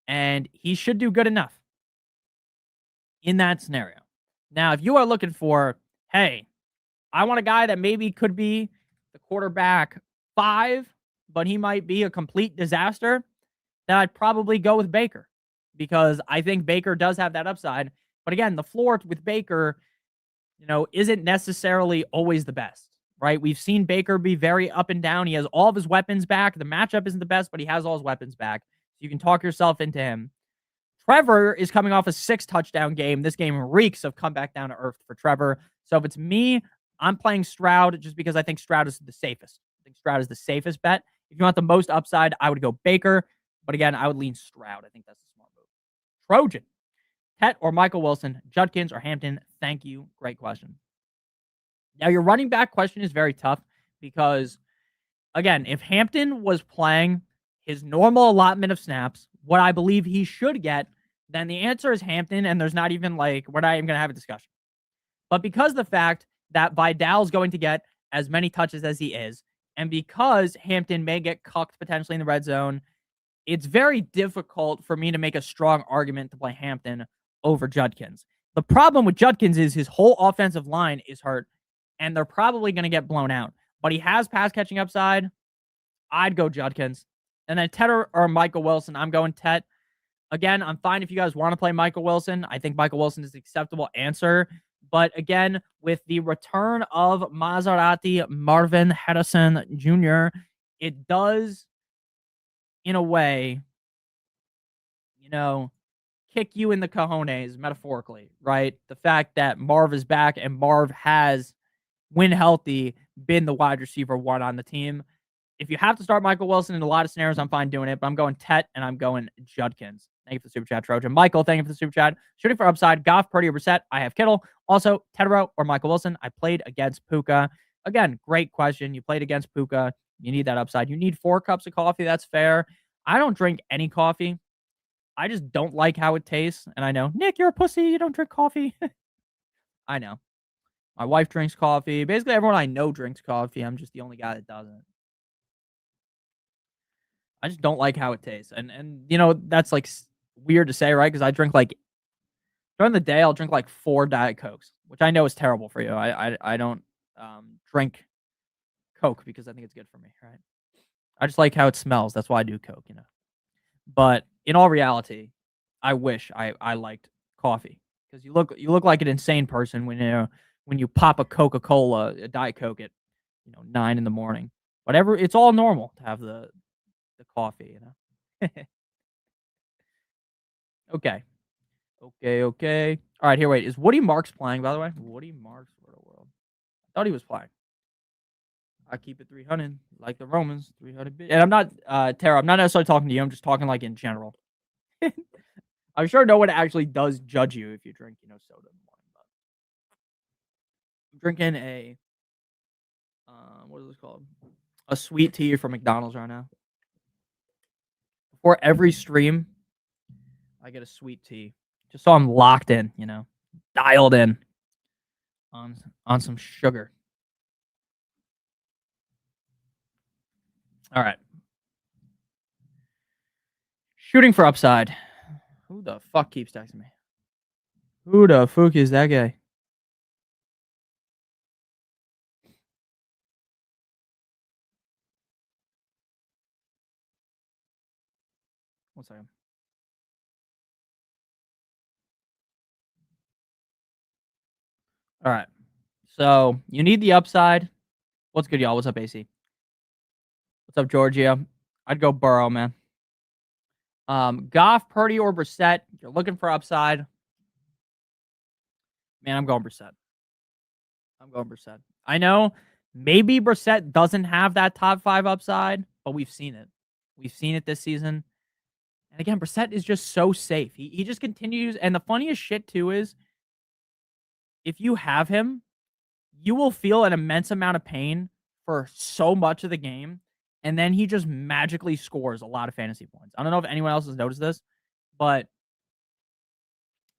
And he should do good enough in that scenario. Now, if you are looking for, hey, I want a guy that maybe could be the quarterback 5, but he might be a complete disaster, then I'd probably go with Baker because I think Baker does have that upside. But again, the floor with Baker, isn't necessarily always the best, right? We've seen Baker be very up and down. He has all of his weapons back. The matchup isn't the best, but he has all his weapons back. So you can talk yourself into him. Trevor is coming off a 6-touchdown game. This game reeks of come back down to earth for Trevor. So if it's me, I'm playing Stroud just because I think Stroud is the safest. I think Stroud is the safest bet. If you want the most upside, I would go Baker. But again, I would lean Stroud. I think that's a smart move. Trojan, Tet or Michael Wilson, Judkins or Hampton? Thank you. Great question. Now, your running back question is very tough because, again, if Hampton was playing his normal allotment of snaps, what I believe he should get, then the answer is Hampton, and there's not even we're not even going to have a discussion. But because of the fact that Vidal's going to get as many touches as he is, and because Hampton may get cucked potentially in the red zone, it's very difficult for me to make a strong argument to play Hampton over Judkins. The problem with Judkins is his whole offensive line is hurt, and they're probably going to get blown out. But he has pass-catching upside. I'd go Judkins. And then Tet or Michael Wilson, I'm going Tet. Again, I'm fine if you guys want to play Michael Wilson. I think Michael Wilson is an acceptable answer. But again, with the return of Maserati Marvin Harrison Jr., it does, in a way, kick you in the cojones, metaphorically, right? The fact that Marv is back and Marv has, when healthy, been the wide receiver 1 on the team. If you have to start Michael Wilson in a lot of scenarios, I'm fine doing it, but I'm going Tet and I'm going Judkins. Thank you for the super chat, Trojan. Michael, thank you for the super chat. Shooting for upside, Goff, Purdy, or Brissett. I have Kittle. Also, Tedero or Michael Wilson. I played against Puka. Again, great question. You played against Puka. You need that upside. You need 4 cups of coffee. That's fair. I don't drink any coffee. I just don't like how it tastes. And I know, Nick, you're a pussy. You don't drink coffee. I know. My wife drinks coffee. Basically, everyone I know drinks coffee. I'm just the only guy that doesn't. I just don't like how it tastes. And that's weird to say, right? Because I drink during the day, I'll drink 4 Diet Cokes, which I know is terrible for you. I don't drink Coke because I think it's good for me, right? I just like how it smells. That's why I do Coke, But in all reality, I wish I liked coffee because you look like an insane person when you pop a Coca-Cola, a Diet Coke at 9 in the morning. Whatever, it's all normal to have the coffee, Okay. All right, here, wait. Is Woody Marks playing, by the way? Woody Marks for the world. I thought he was playing. I keep it 300, like the Romans, 300. And I'm not, Tara, I'm not necessarily talking to you. I'm just talking in general. I'm sure no one actually does judge you if you drink, soda in the morning. But I'm drinking a, what is this called? A sweet tea from McDonald's right now. before every stream, I get a sweet tea. Just so I'm locked in, dialed in on some sugar. All right. Shooting for upside. Who the fuck keeps texting me? Who the fuck is that guy? One second. All right. So you need the upside. What's good, y'all? What's up, AC? What's up, Georgia? I'd go Burrow, man. Goff, Purdy, or Brissett. You're looking for upside. Man, I'm going Brissett. I know maybe Brissett doesn't have that top 5 upside, but we've seen it. We've seen it this season. And again, Brissett is just so safe. He just continues. And the funniest shit, too, is if you have him, you will feel an immense amount of pain for so much of the game. And then he just magically scores a lot of fantasy points. I don't know if anyone else has noticed this, but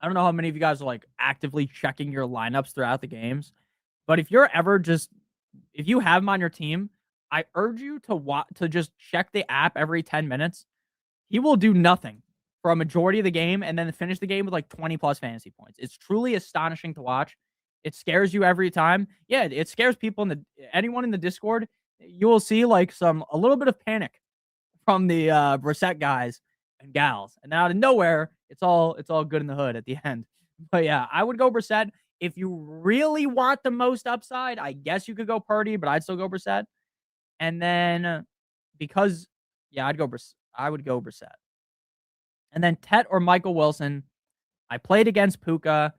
I don't know how many of you guys are like actively checking your lineups throughout the games. But if you're ever if you have him on your team, I urge you to just check the app every 10 minutes. He will do nothing for a majority of the game and then finish the game with like 20 plus fantasy points. It's truly astonishing to watch. It scares you every time. Yeah, it scares people anyone in the Discord. You will see like a little bit of panic from the Brissett guys and gals. And out of nowhere, it's all good in the hood at the end. But yeah, I would go Brissett. If you really want the most upside, I guess you could go Purdy, but I'd still go Brissett. And then I would go Brissett. And then Tet or Michael Wilson. I played against Puka.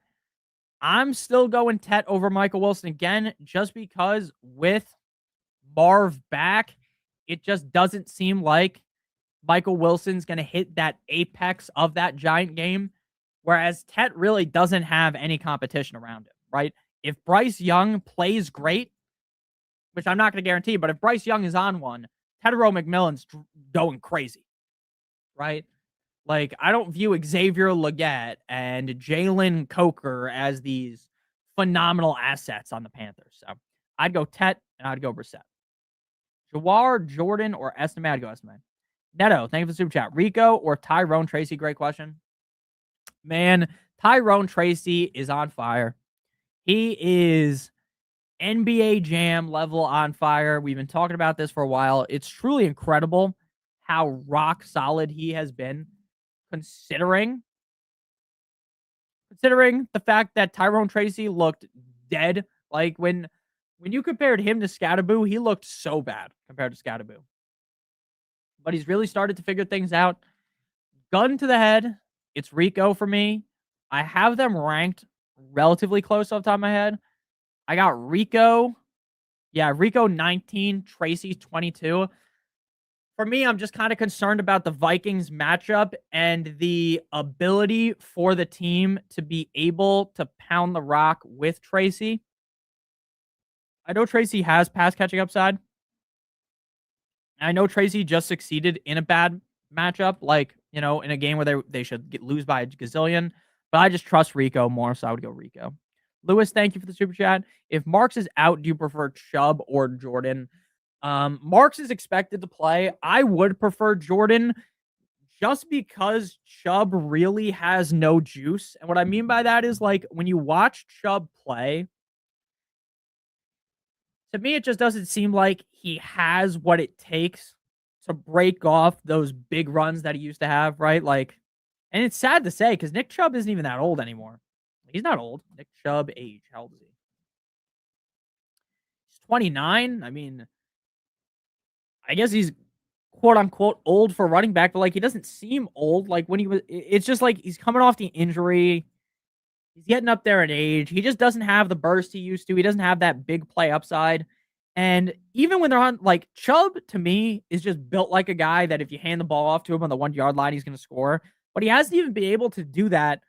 I'm still going Tet over Michael Wilson again, just because with Marv back, it just doesn't seem like Michael Wilson's going to hit that apex of that Giant game, whereas Tet really doesn't have any competition around him, right? If Bryce Young plays great, which I'm not going to guarantee, but if Bryce Young is on one, Tedero McMillan's going crazy, right? Like, I don't view Xavier Legette and Jalen Coker as these phenomenal assets on the Panthers. So I'd go Tet and I'd go Brissett. Jawar, Jordan, or Estime? I'd go Estime. Neto, thank you for the super chat. Rico or Tyrone Tracy? Great question. Man, Tyrone Tracy is on fire. He is NBA Jam level on fire. We've been talking about this for a while. It's truly incredible how rock solid he has been, considering the fact that Tyrone Tracy looked dead. Like when you compared him to Scatterboo, he looked so bad compared to Scatterboo. But he's really started to figure things out. Gun to the head, it's Rico for me. I have them ranked relatively close off the top of my head. I got Rico. Yeah, Rico 19, Tracy 22. For me, I'm just kind of concerned about the Vikings matchup and the ability for the team to be able to pound the rock with Tracy. I know Tracy has pass catching upside. I know Tracy just succeeded in a bad matchup, like, in a game where they should lose by a gazillion. But I just trust Rico more, so I would go Rico. Lewis, thank you for the super chat. If Marks is out, do you prefer Chubb or Jordan? Marks is expected to play. I would prefer Jordan just because Chubb really has no juice. And what I mean by that is, like, when you watch Chubb play, to me, it just doesn't seem like he has what it takes to break off those big runs that he used to have, right? Like, and it's sad to say because Nick Chubb isn't even that old anymore. He's not old. Nick Chubb age. How old is he? He's 29. I mean, I guess he's quote unquote old for running back, but like he doesn't seem old. Like when he was, it's just like he's coming off the injury. He's getting up there in age. He just doesn't have the burst he used to. He doesn't have that big play upside. And even when they're on, like, Chubb to me is just built like a guy that if you hand the ball off to him on the 1 yard line, he's going to score. But he hasn't even been able to do that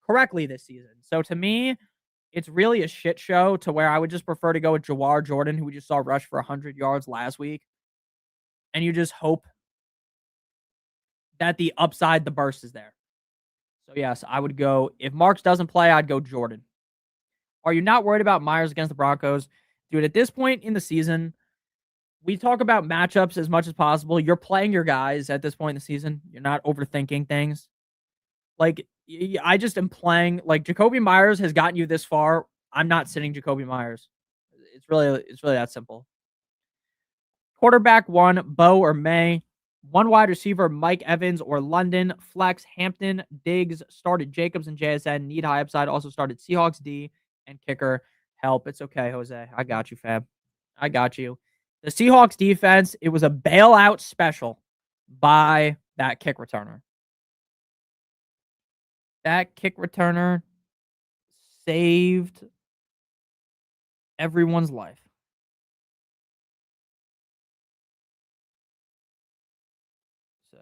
correctly this season. So to me, it's really a shit show to where I would just prefer to go with Jawar Jordan, who we just saw rush for 100 yards last week. And you just hope that the upside, the burst is there. So yes, I would go, if Marks doesn't play, I'd go Jordan. Are you not worried about Myers against the Broncos? Dude, at this point in the season, we talk about matchups as much as possible. You're playing your guys at this point in the season. You're not overthinking things. Like, I just am playing. Like, Jacoby Myers has gotten you this far. I'm not sitting Jacoby Myers. It's really that simple. Quarterback 1, Bo or May. 1 wide receiver, Mike Evans or London. Flex, Hampton, Diggs. Started Jacobs and JSN. Need high upside. Also started Seahawks D. And kicker, help. It's okay, Jose. I got you, fam. I got you. The Seahawks defense, it was a bailout special by that kick returner. That kick returner saved everyone's life. So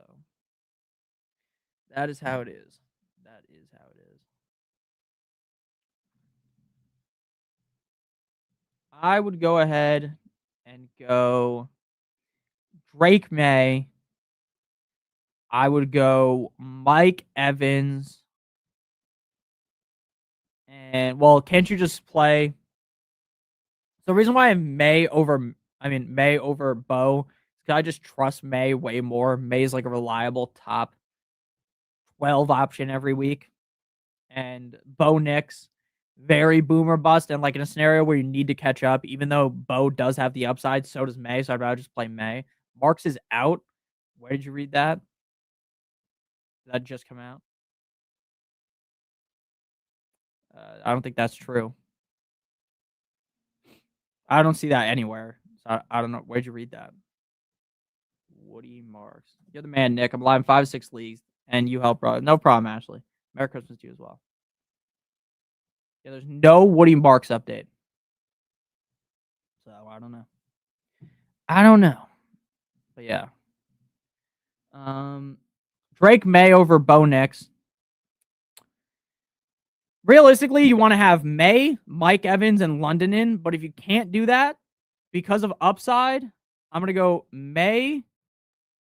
that is how it is. That is how it is. I would go ahead and go Drake May. I would go Mike Evans. And, well, can't you just play? The reason why I'm May over Bo is because I just trust May way more. May's like a reliable top 12 option every week. And Bo Nix, very boomer bust. And like in a scenario where you need to catch up, even though Bo does have the upside, so does May. So I'd rather just play May. Marks is out. Where did you read that? Did that just come out? I don't think that's true. I don't see that anywhere. So I don't know. Where'd you read that? Woody Marks. You're the man, Nick. I'm live in 5-6 leagues, and you help, bro. No problem, Ashley. Merry Christmas to you as well. Yeah, there's no Woody Marks update. So I don't know. But yeah. Drake May over Bo Nix. Realistically, you want to have May, Mike Evans, and London in, but if you can't do that because of upside, I'm going to go May,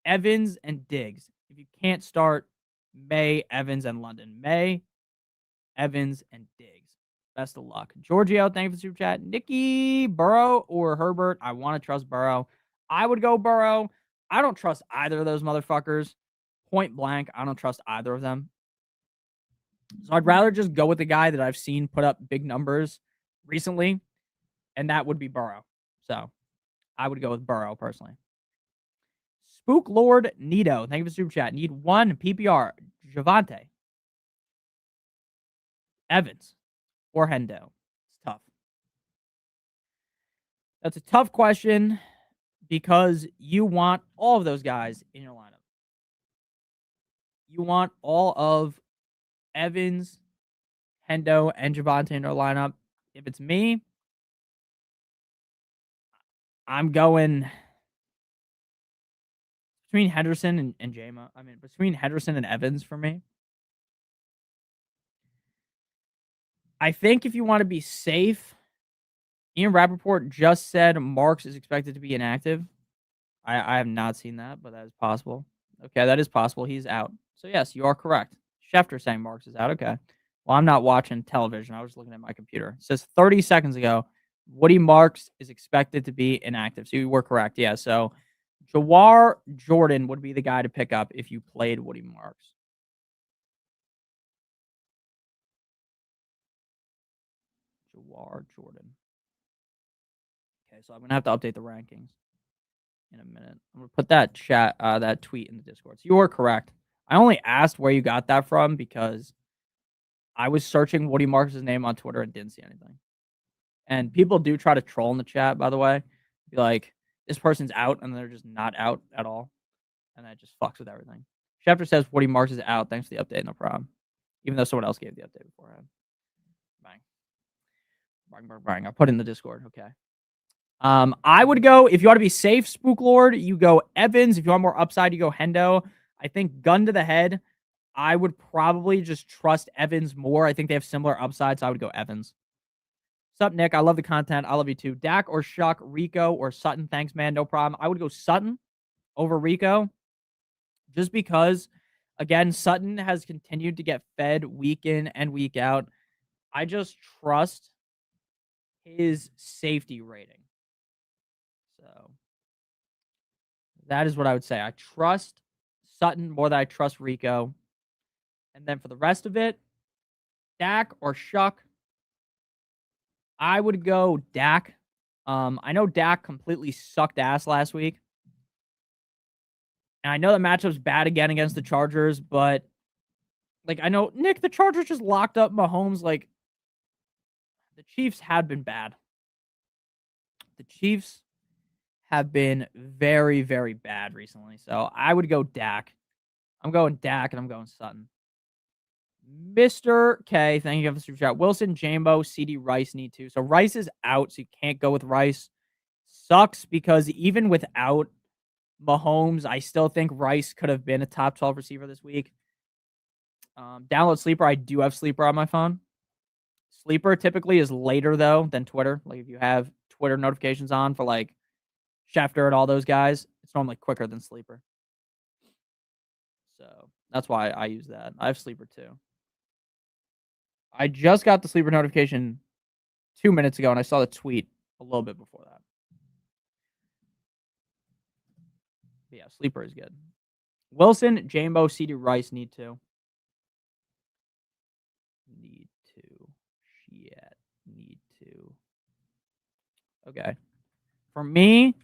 Evans, and Diggs. If you can't start May, Evans, and London. May, Evans, and Diggs. Best of luck. Giorgio, thank you for the super chat. Nikki, Burrow, or Herbert? I want to trust Burrow. I would go Burrow. I don't trust either of those motherfuckers. Point blank, I don't trust either of them. So I'd rather just go with the guy that I've seen put up big numbers recently, and that would be Burrow. So I would go with Burrow personally. Spook Lord Nito, thank you for the super chat. Need 1 PPR. Javante, Evans, or Hendo. It's tough. That's a tough question because you want all of those guys in your lineup. You want all of Evans, Hendo, and Javante in our lineup. If it's me, I'm going between Henderson and Jama. I mean, between Henderson and Evans for me. I think if you want to be safe, Ian Rappaport just said Marks is expected to be inactive. I have not seen that, but that is possible. Okay, that is possible. He's out. So, yes, you are correct. Schefter saying Marks is out. Okay. Well, I'm not watching television. I was looking at my computer. It says 30 seconds ago, Woody Marks is expected to be inactive. So, you were correct. Yeah. So, Jawar Jordan would be the guy to pick up if you played Woody Marks. Jawar Jordan. Okay, so I'm gonna have to update the rankings in a minute. I'm gonna put that that tweet in the Discord. So you are correct. I only asked where you got that from because I was searching Woody Marks' name on Twitter and didn't see anything. And people do try to troll in the chat, by the way. Be like, this person's out, and they're just not out at all. And that just fucks with everything. Schefter says Woody Marks is out. Thanks for the update, no problem. Even though someone else gave the update beforehand. Bang. Bang, bang, bang. I put it in the Discord. Okay. I would go, if you want to be safe, Spook Lord, you go Evans. If you want more upside, you go Hendo. I think gun to the head, I would probably just trust Evans more. I think they have similar upsides, so I would go Evans. What's up, Nick? I love the content. I love you too. Dak or Shuck, Rico or Sutton. Thanks, man. No problem. I would go Sutton over Rico just because Again, Sutton has continued to get fed week in and week out. I just trust his safety rating. So that is what I would say. I trust Sutton more than I trust Rico. And then for the rest of it, Dak or Shuck, I would go Dak. I know Dak completely sucked ass last week. And I know the matchup's bad again against the Chargers, but like I know Nick, the Chargers just locked up Mahomes. Like the Chiefs have been bad. The Chiefs have been very, very bad recently. So I would go Dak. I'm going Dak and I'm going Sutton. Mr. K, thank you for the super chat. Wilson, Jambo, CD, Rice need to. So Rice is out, so you can't go with Rice. Sucks because even without Mahomes, I still think Rice could have been a top 12 receiver this week. Download Sleeper. I do have Sleeper on my phone. Sleeper typically is later, though, than Twitter. Like, if you have Twitter notifications on for, like, Schefter and all those guys, it's normally quicker than Sleeper. So that's why I use that. I have Sleeper, too. I just got the Sleeper notification 2 minutes ago, and I saw the tweet a little bit before that. But yeah, Sleeper is good. Wilson, Jambo, CD, Rice need to. Need to. Shit. Need to. Okay. For me,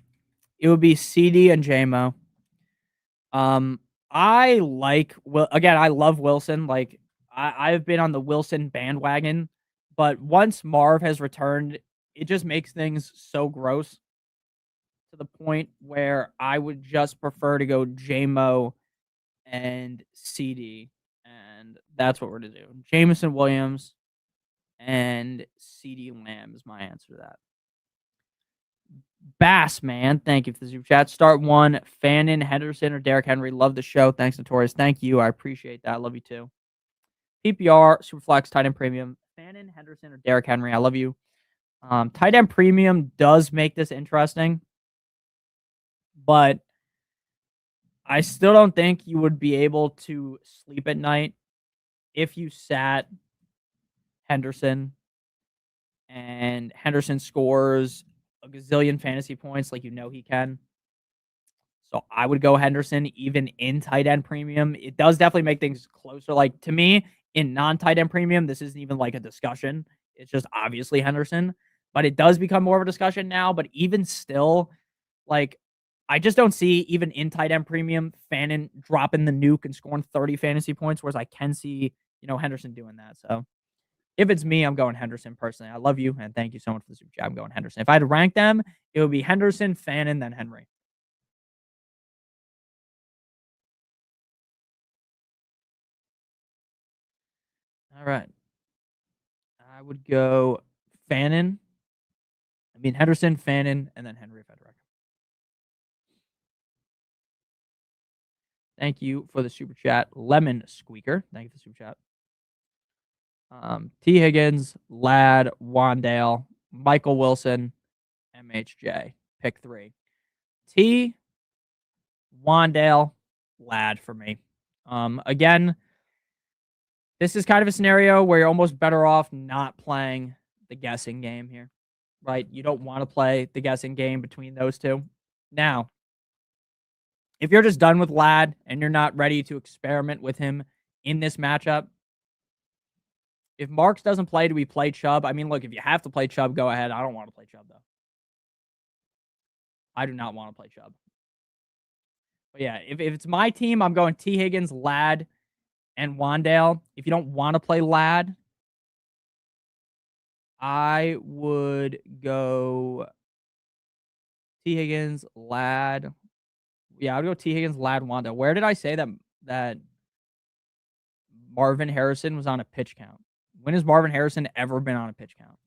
it would be CD and Jambo. I love Wilson. Like, I've been on the Wilson bandwagon, but once Marv has returned, it just makes things so gross to the point where I would just prefer to go JMO and CD, and that's what we're going to do. Jameson Williams and CD Lamb is my answer to that. Bass, man, thank you for the super chat. Start one, Fannin, Henderson, or Derrick Henry. Love the show. Thanks, Notorious. Thank you. I appreciate that. I love you too. PPR, Superflex, tight end premium, Fannin, Henderson, or Derrick Henry. I love you. Tight end premium does make this interesting, but I still don't think you would be able to sleep at night if you sat Henderson and Henderson scores a gazillion fantasy points like you know he can. So I would go Henderson even in tight end premium. It does definitely make things closer. Like, to me, in non-tight end premium, this isn't even like a discussion. It's just obviously Henderson. But it does become more of a discussion now. But even still, like, I just don't see, even in tight end premium, Fannin dropping the nuke and scoring 30 fantasy points, whereas I can see, Henderson doing that. So if it's me, I'm going Henderson personally. I love you, and thank you so much for the super chat. I'm going Henderson. If I had to rank them, it would be Henderson, Fannin, then Henry. All right. I would go Fannin. Henderson, Fannin, and then Henry if I'd rank. Thank you for the super chat. Lemon Squeaker. Thank you for the super chat. T. Higgins, Ladd, Wandale, Michael Wilson, MHJ. Pick 3. T, Wandale, Ladd for me. Again, this is kind of a scenario where you're almost better off not playing the guessing game here, right? You don't want to play the guessing game between those two. Now, if you're just done with Ladd and you're not ready to experiment with him in this matchup, if Marks doesn't play, do we play Chubb? Look, if you have to play Chubb, go ahead. I don't want to play Chubb, though. I do not want to play Chubb. But yeah, if it's my team, I'm going T. Higgins, Ladd, and Wandale. If you don't want to play Ladd, I would go T. Higgins, Ladd. Yeah, I would go T. Higgins, Ladd, Wandale. Where did I say that Marvin Harrison was on a pitch count? When has Marvin Harrison ever been on a pitch count?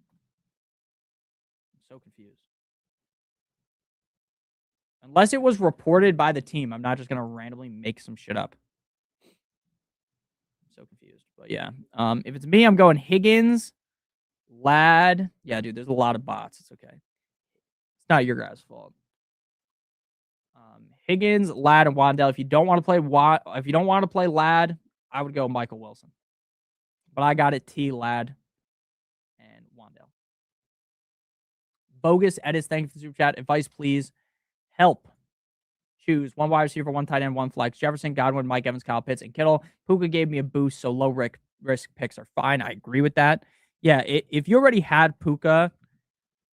I'm so confused. Unless it was reported by the team. I'm not just going to randomly make some shit up. I'm so confused. But yeah, if it's me, I'm going Higgins, Ladd. Yeah, dude, there's a lot of bots. It's okay. It's not your guys' fault. Higgins, Ladd, and Wandell. If you don't want to play Ladd, I would go Michael Wilson. But I got it T, Ladd, and Wandell. Bogus Edits, thank you for the super chat. Advice, please. Help. Choose one wide receiver, one tight end, one flex. Jefferson, Godwin, Mike Evans, Kyle Pitts, and Kittle. Puka gave me a boost, so low risk picks are fine. I agree with that. Yeah, if you already had Puka,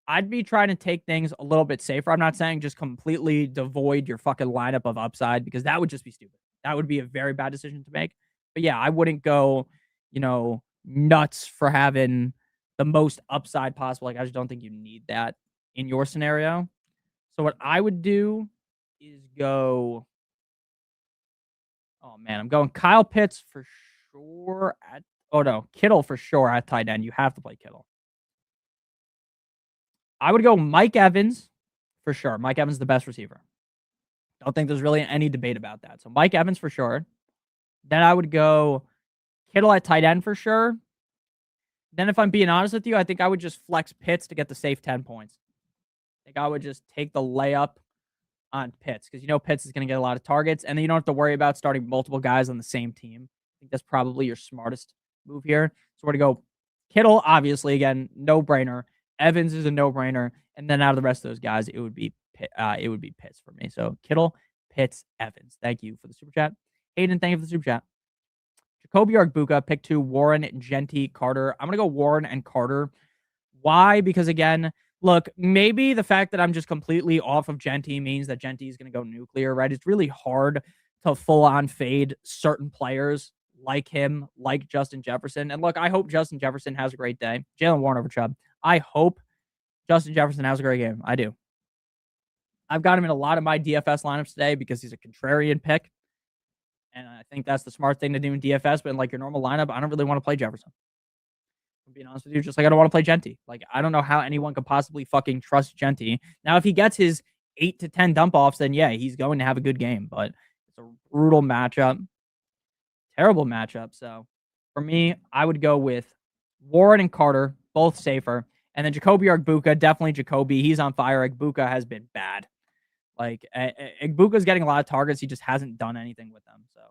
I'd be trying to take things a little bit safer. I'm not saying just completely devoid your fucking lineup of upside, because that would just be stupid. That would be a very bad decision to make. But yeah, I wouldn't go, nuts for having the most upside possible. Like, I just don't think you need that in your scenario. So what I would do is go. Oh man, I'm going Kyle Pitts for sure Kittle for sure at tight end. You have to play Kittle. I would go Mike Evans for sure. Mike Evans is the best receiver. Don't think there's really any debate about that. So Mike Evans for sure. Then I would go Kittle at tight end for sure. Then if I'm being honest with you, I think I would just flex Pitts to get the safe 10 points. I think I would just take the layup on Pitts, because Pitts is going to get a lot of targets, and then you don't have to worry about starting multiple guys on the same team. I think that's probably your smartest move here. So we're going to go Kittle, obviously, again, no-brainer. Evans is a no-brainer, and then out of the rest of those guys, it would be Pitts for me. So Kittle, Pitts, Evans. Thank you for the super chat. Hayden, thank you for the super chat. Jacoby Arbuka, pick 2, Warren, Genty, Carter. I'm going to go Warren and Carter. Why? Because, again, look, maybe the fact that I'm just completely off of Genty means that Genty is going to go nuclear, right? It's really hard to full-on fade certain players like him, like Justin Jefferson. And look, I hope Justin Jefferson has a great day. Jalen Warren over Chubb. I hope Justin Jefferson has a great game. I do. I've got him in a lot of my DFS lineups today because he's a contrarian pick. And I think that's the smart thing to do in DFS. But in like your normal lineup, I don't really want to play Jefferson. I'm being honest with you, just like I don't want to play Genty. Like, I don't know how anyone could possibly fucking trust Genty. Now, if he gets his 8 to 10 dump offs, then yeah, he's going to have a good game. But it's a brutal matchup. Terrible matchup. So for me, I would go with Warren and Carter, both safer. And then Jacoby Arbuka, definitely Jacoby. He's on fire. Arbuka has been bad. Like, Igbuka's getting a lot of targets. He just hasn't done anything with them. So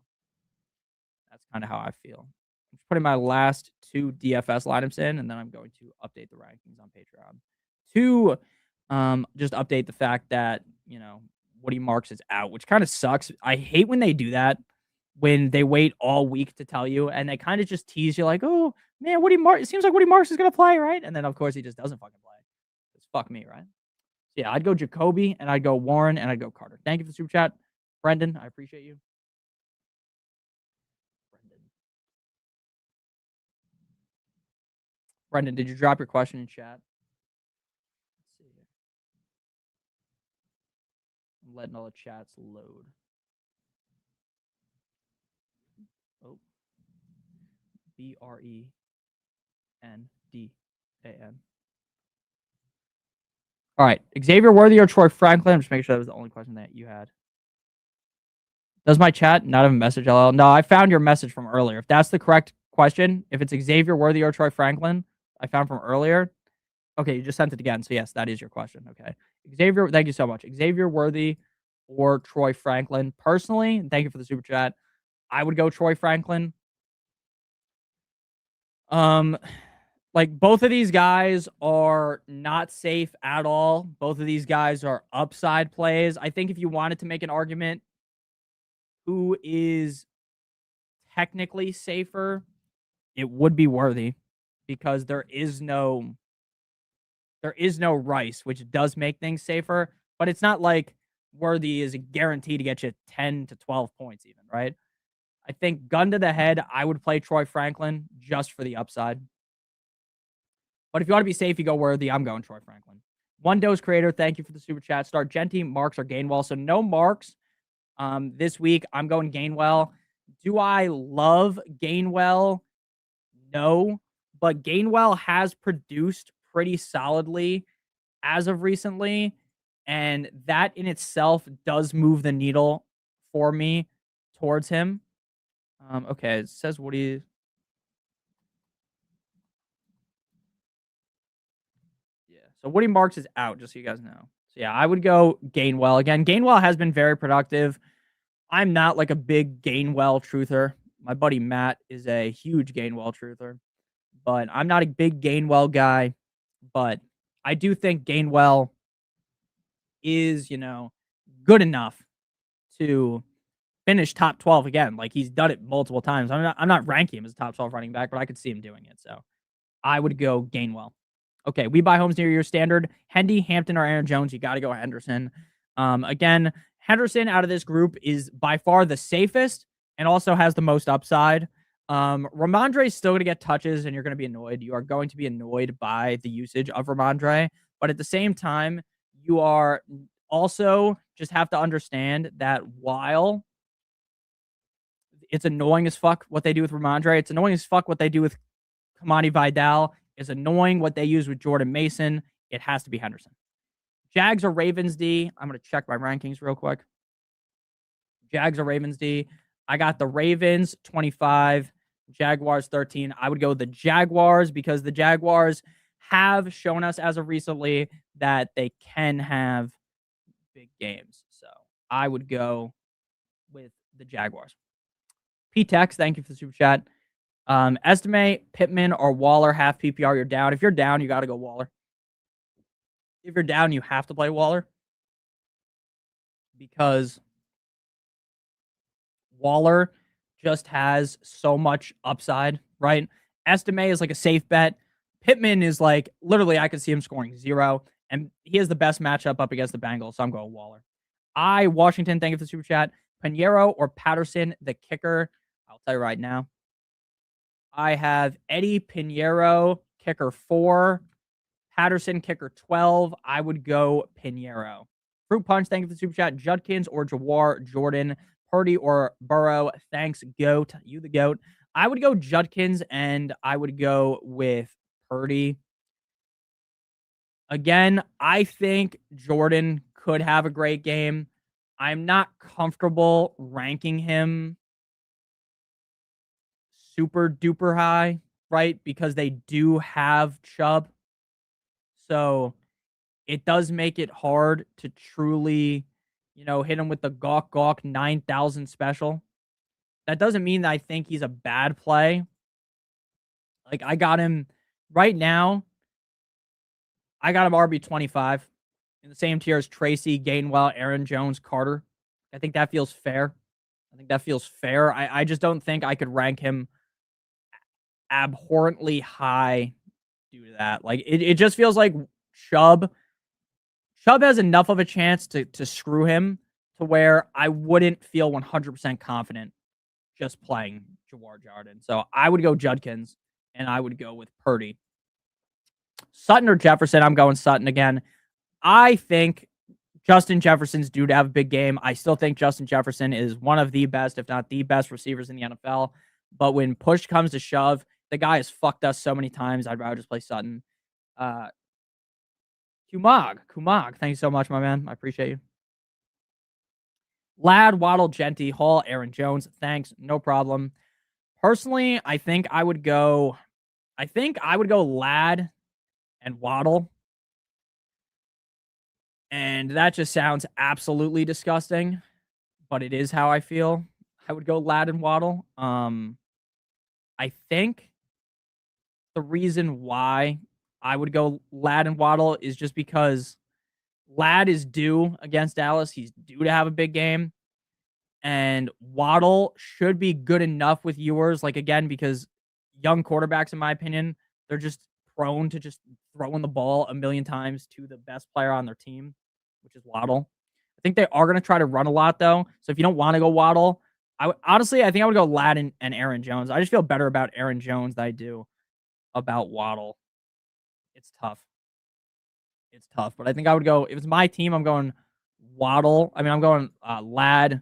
that's kind of how I feel. I'm just putting my last 2 DFS lineups in, and then I'm going to update the rankings on Patreon. To just update the fact that, Woody Marks is out, which kind of sucks. I hate when they do that, when they wait all week to tell you, and they kind of just tease you like, oh, man, it seems like Woody Marks is going to play, right? And then, of course, he just doesn't fucking play. It's fuck me, right? Yeah, I'd go Jacoby, and I'd go Warren, and I'd go Carter. Thank you for the super chat. Brendan, I appreciate you. Brendan, did you drop your question in chat? Let's see here. I'm letting all the chats load. Oh. BRENDAN. All right. Xavier Worthy or Troy Franklin? I'm just making sure that was the only question that you had. Does my chat not have a message, LL? No, I found your message from earlier. If that's the correct question, if it's Xavier Worthy or Troy Franklin, I found from earlier. Okay, you just sent it again. So yes, that is your question. Okay. Xavier, thank you so much. Xavier Worthy or Troy Franklin. Personally, thank you for the super chat, I would go Troy Franklin. Like, both of these guys are not safe at all. Both of these guys are upside plays. I think if you wanted to make an argument who is technically safer, it would be Worthy, because there is no Rice, which does make things safer, but it's not like Worthy is a guarantee to get you 10 to 12 points even, right? I think gun to the head, I would play Troy Franklin just for the upside. But if you want to be safe, you go Worthy. I'm going Troy Franklin. One Dose Creator, thank you for the super chat. Start Genty, Marks, or Gainwell. So no Marks this week. I'm going Gainwell. Do I love Gainwell? No. But Gainwell has produced pretty solidly as of recently. And that in itself does move the needle for me towards him. Okay, it says Woody. Yeah, so Woody Marks is out, just so you guys know. So yeah, I would go Gainwell again. Gainwell has been very productive. I'm not like a big Gainwell truther. My buddy Matt is a huge Gainwell truther, but I'm not a big Gainwell guy. But I do think Gainwell is, good enough to finish top 12 again. Like he's done it multiple times. I'm not ranking him as a top 12 running back, but I could see him doing it. So I would go Gainwell. Okay, we buy homes near your standard. Hendy, Hampton, or Aaron Jones. You got to go Henderson. Again, Henderson out of this group is by far the safest and also has the most upside. Ramondre is still going to get touches and you're going to be annoyed. You are going to be annoyed by the usage of Ramondre. But at the same time, you are also just have to understand that while it's annoying as fuck what they do with Ramondre, it's annoying as fuck what they do with Kamani Vidal, it's annoying what they use with Jordan Mason, it has to be Henderson. Jags or Ravens D. I'm going to check my rankings real quick. Jags or Ravens D. I got the Ravens 25, Jaguars 13. I would go the Jaguars because the Jaguars have shown us as of recently that they can have big games. So I would go with the Jaguars. P-Tex, thank you for the super chat. Estimate Pittman or Waller half PPR. You're down. If you're down, you got to go Waller. If you're down, you have to play Waller because Waller just has so much upside, right? Estimate is like a safe bet. Pittman is like literally I could see him scoring 0, and he has the best matchup up against the Bengals, so I'm going Waller. Washington, thank you for the super chat. Pinheiro or Patterson, the kicker. I'll tell you right now. I have Eddie Pinheiro, kicker 4. Patterson, kicker 12. I would go Pinheiro. Fruit Punch, thank you for the super chat. Judkins or Jawar Jordan. Purdy or Burrow. Thanks, GOAT. You the GOAT. I would go Judkins and I would go with Purdy. Again, I think Jordan could have a great game. I'm not comfortable ranking him super duper high, right? Because they do have Chubb. So it does make it hard to truly, hit him with the gawk 9,000 special. That doesn't mean that I think he's a bad play. Like I got him right now. I got him RB 25 in the same tier as Tracy, Gainwell, Aaron Jones, Carter. I think that feels fair. I just don't think I could rank him abhorrently high due to that. Like it just feels like Chubb has enough of a chance to screw him to where I wouldn't feel 100% confident just playing Jawar Jordan. So I would go Judkins and I would go with Purdy. Sutton or Jefferson, I'm going Sutton again. I think Justin Jefferson's due to have a big game. I still think Justin Jefferson is one of the best, if not the best receivers in the NFL. But when push comes to shove, the guy has fucked us so many times. I'd rather just play Sutton. Kumag, thank you so much, my man. I appreciate you. Lad, Waddle, Genty, Hall, Aaron Jones. Thanks, no problem. Personally, I think I would go Lad and Waddle. And that just sounds absolutely disgusting, but it is how I feel. I would go Lad and Waddle. I think the reason why I would go Lad and Waddle is just because Lad is due against Dallas. He's due to have a big game. And Waddle should be good enough with yours. Like, again, because young quarterbacks, in my opinion, they're just prone to just throwing the ball a million times to the best player on their team, which is Waddle. I think they are going to try to run a lot, though. So if you don't want to go Waddle, I think I would go Lad and Aaron Jones. I just feel better about Aaron Jones than I do about Waddle. It's tough. But I think I would go, if it's my team, I'm going Waddle. I mean, I'm going Lad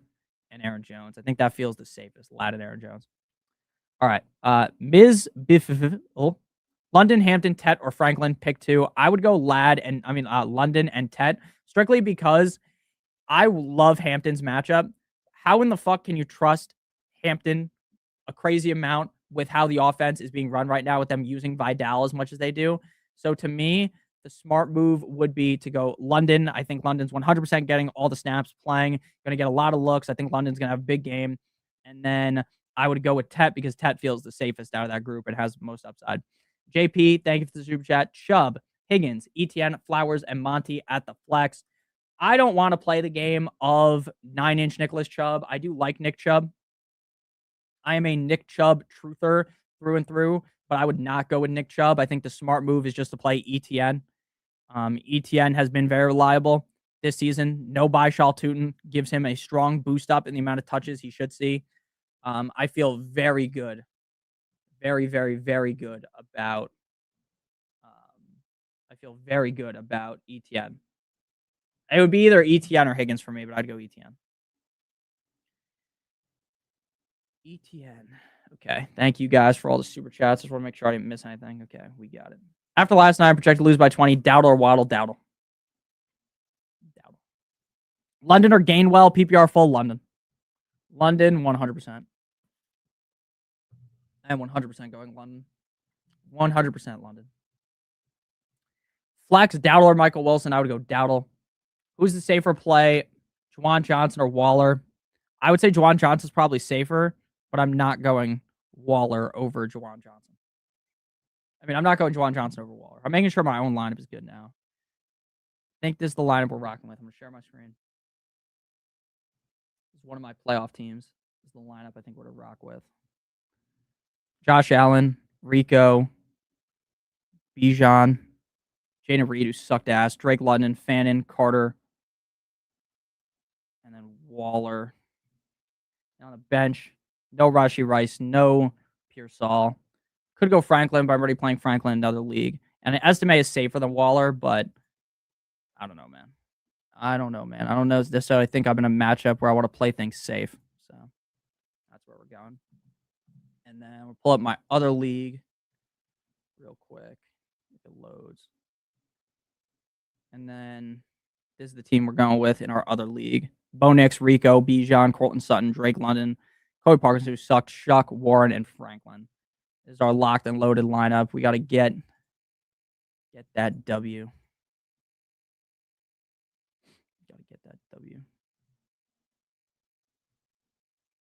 and Aaron Jones. I think that feels the safest, Lad and Aaron Jones. All right. Ms. Biff. London, Hampton, Tet, or Franklin, pick 2. I would go London and Tet, strictly because I love Hampton's matchup. How in the fuck can you trust Hampton a crazy amount with how the offense is being run right now with them using Vidal as much as they do? So to me, The smart move would be to go London. I think London's 100% getting all the snaps, playing, going to get a lot of looks. I think London's going to have a big game. And then I would go with Tet because Tet feels the safest out of that group and has the most upside. JP, thank you for the super chat. Chubb, Higgins, ETN, Flowers, and Monty at the flex. I don't want to play the game of 9-inch Nicholas Chubb. I do like Nick Chubb. I am a Nick Chubb truther through and through, but I would not go with Nick Chubb. I think the smart move is just to play ETN. ETN has been very reliable this season. No Baishal Tootin gives him a strong boost up in the amount of touches he should see. I feel very good. Very, very, very good about I feel very good about ETN. It would be either ETN or Higgins for me, but I'd go ETN. ETN. Okay. Thank you guys for all the super chats. Just want to make sure I didn't miss anything. Okay, we got it. After last night, I projected to lose by 20. Dowdle or Waddle? Dowdle. Dowdle. London or Gainwell? PPR full London. London, 100%. I am 100% going London. 100% London. Flex, Dowdle or Michael Wilson? I would go Dowdle. Who's the safer play? Juwan Johnson or Waller? I would say Juwan Johnson's probably safer, but I'm not going Waller over Juwan Johnson. I mean, I'm not going Juwan Johnson over Waller. I'm making sure my own lineup is good now. I think this is the lineup we're rocking with. I'm going to share my screen. This is one of my playoff teams. This is the lineup I think we're to rock with. Josh Allen, Rico, Bijan, Jaden Reed, who sucked ass, Drake London, Fannin, Carter, and then Waller. On the bench, no Rashee Rice, no Pearsall. Could go Franklin, but I'm already playing Franklin in another league. And Estime is safer than Waller, but I don't know, man. I don't know this, so I think I'm in a matchup where I want to play things safe. So that's where we're going. And then we'll pull up my other league real quick if it loads. And then this is the team we're going with in our other league. Bo Nix, Rico, Bijan, Cortland Sutton, Drake London, Cody Parkinson, who sucked, Shuck, Warren, and Franklin. This is our locked and loaded lineup. We got to get that W. Got to get that W.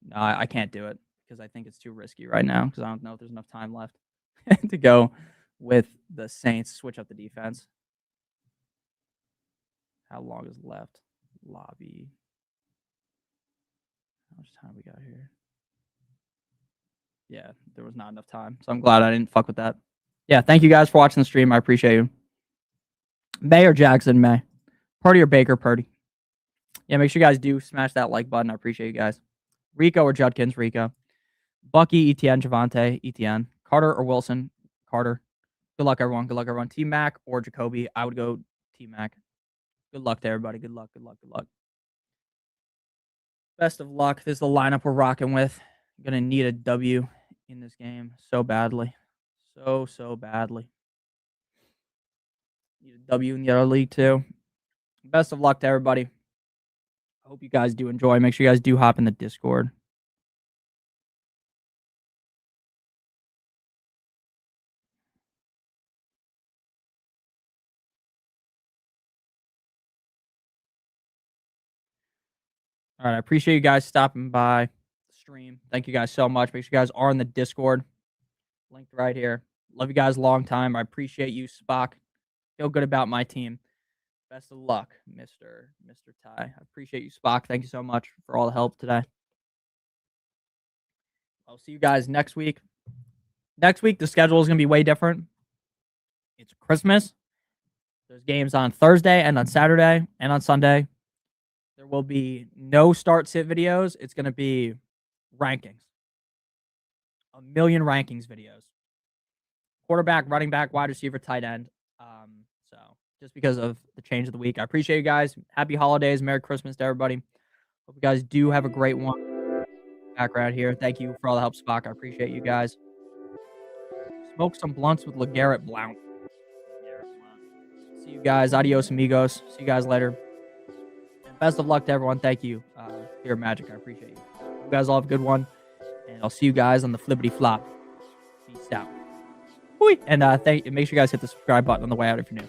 No, I can't do it because I think it's too risky right now because I don't know if there's enough time left to go with the Saints. Switch up the defense. How long is left? Lobby. How much time we got here? Yeah, there was not enough time. So I'm glad I didn't fuck with that. Yeah, thank you guys for watching the stream. I appreciate you. May or Jackson? May. Purdy or Baker? Purdy. Yeah, make sure you guys do smash that like button. I appreciate you guys. Rico or Judkins? Rico. Bucky, ETN, Javante, ETN. Carter or Wilson? Carter. Good luck, everyone. Good luck, everyone. T-Mac or Jacoby? I would go T-Mac. Good luck to everybody. Good luck, good luck, good luck. Best of luck. This is the lineup we're rocking with. I'm going to need a W in this game so badly. So badly. Need a W in the other league, too. Best of luck to everybody. I hope you guys do enjoy. Make sure you guys do hop in the Discord. All right, I appreciate you guys stopping by the stream. Thank you guys so much. Make sure you guys are in the Discord. Linked right here. Love you guys a long time. I appreciate you, Spock. Feel good about my team. Best of luck, Mr. Ty. I appreciate you, Spock. Thank you so much for all the help today. I'll see you guys next week. Next week, the schedule is going to be way different. It's Christmas. There's games on Thursday and on Saturday and on Sunday. There will be no start-sit videos. It's going to be rankings. 1,000,000 rankings videos. Quarterback, running back, wide receiver, tight end. So just because of the change of the week. I appreciate you guys. Happy holidays. Merry Christmas to everybody. Hope you guys do have a great one. Background here. Thank you for all the help, Spock. I appreciate you guys. Smoke some blunts with LeGarrette Blount. See you guys. Adios, amigos. See you guys later. And best of luck to everyone. Thank you. Here, Magic. I appreciate you. You guys all have a good one. And I'll see you guys on the flippity flop. Peace out. And make sure you guys hit the subscribe button on the way out if you're new.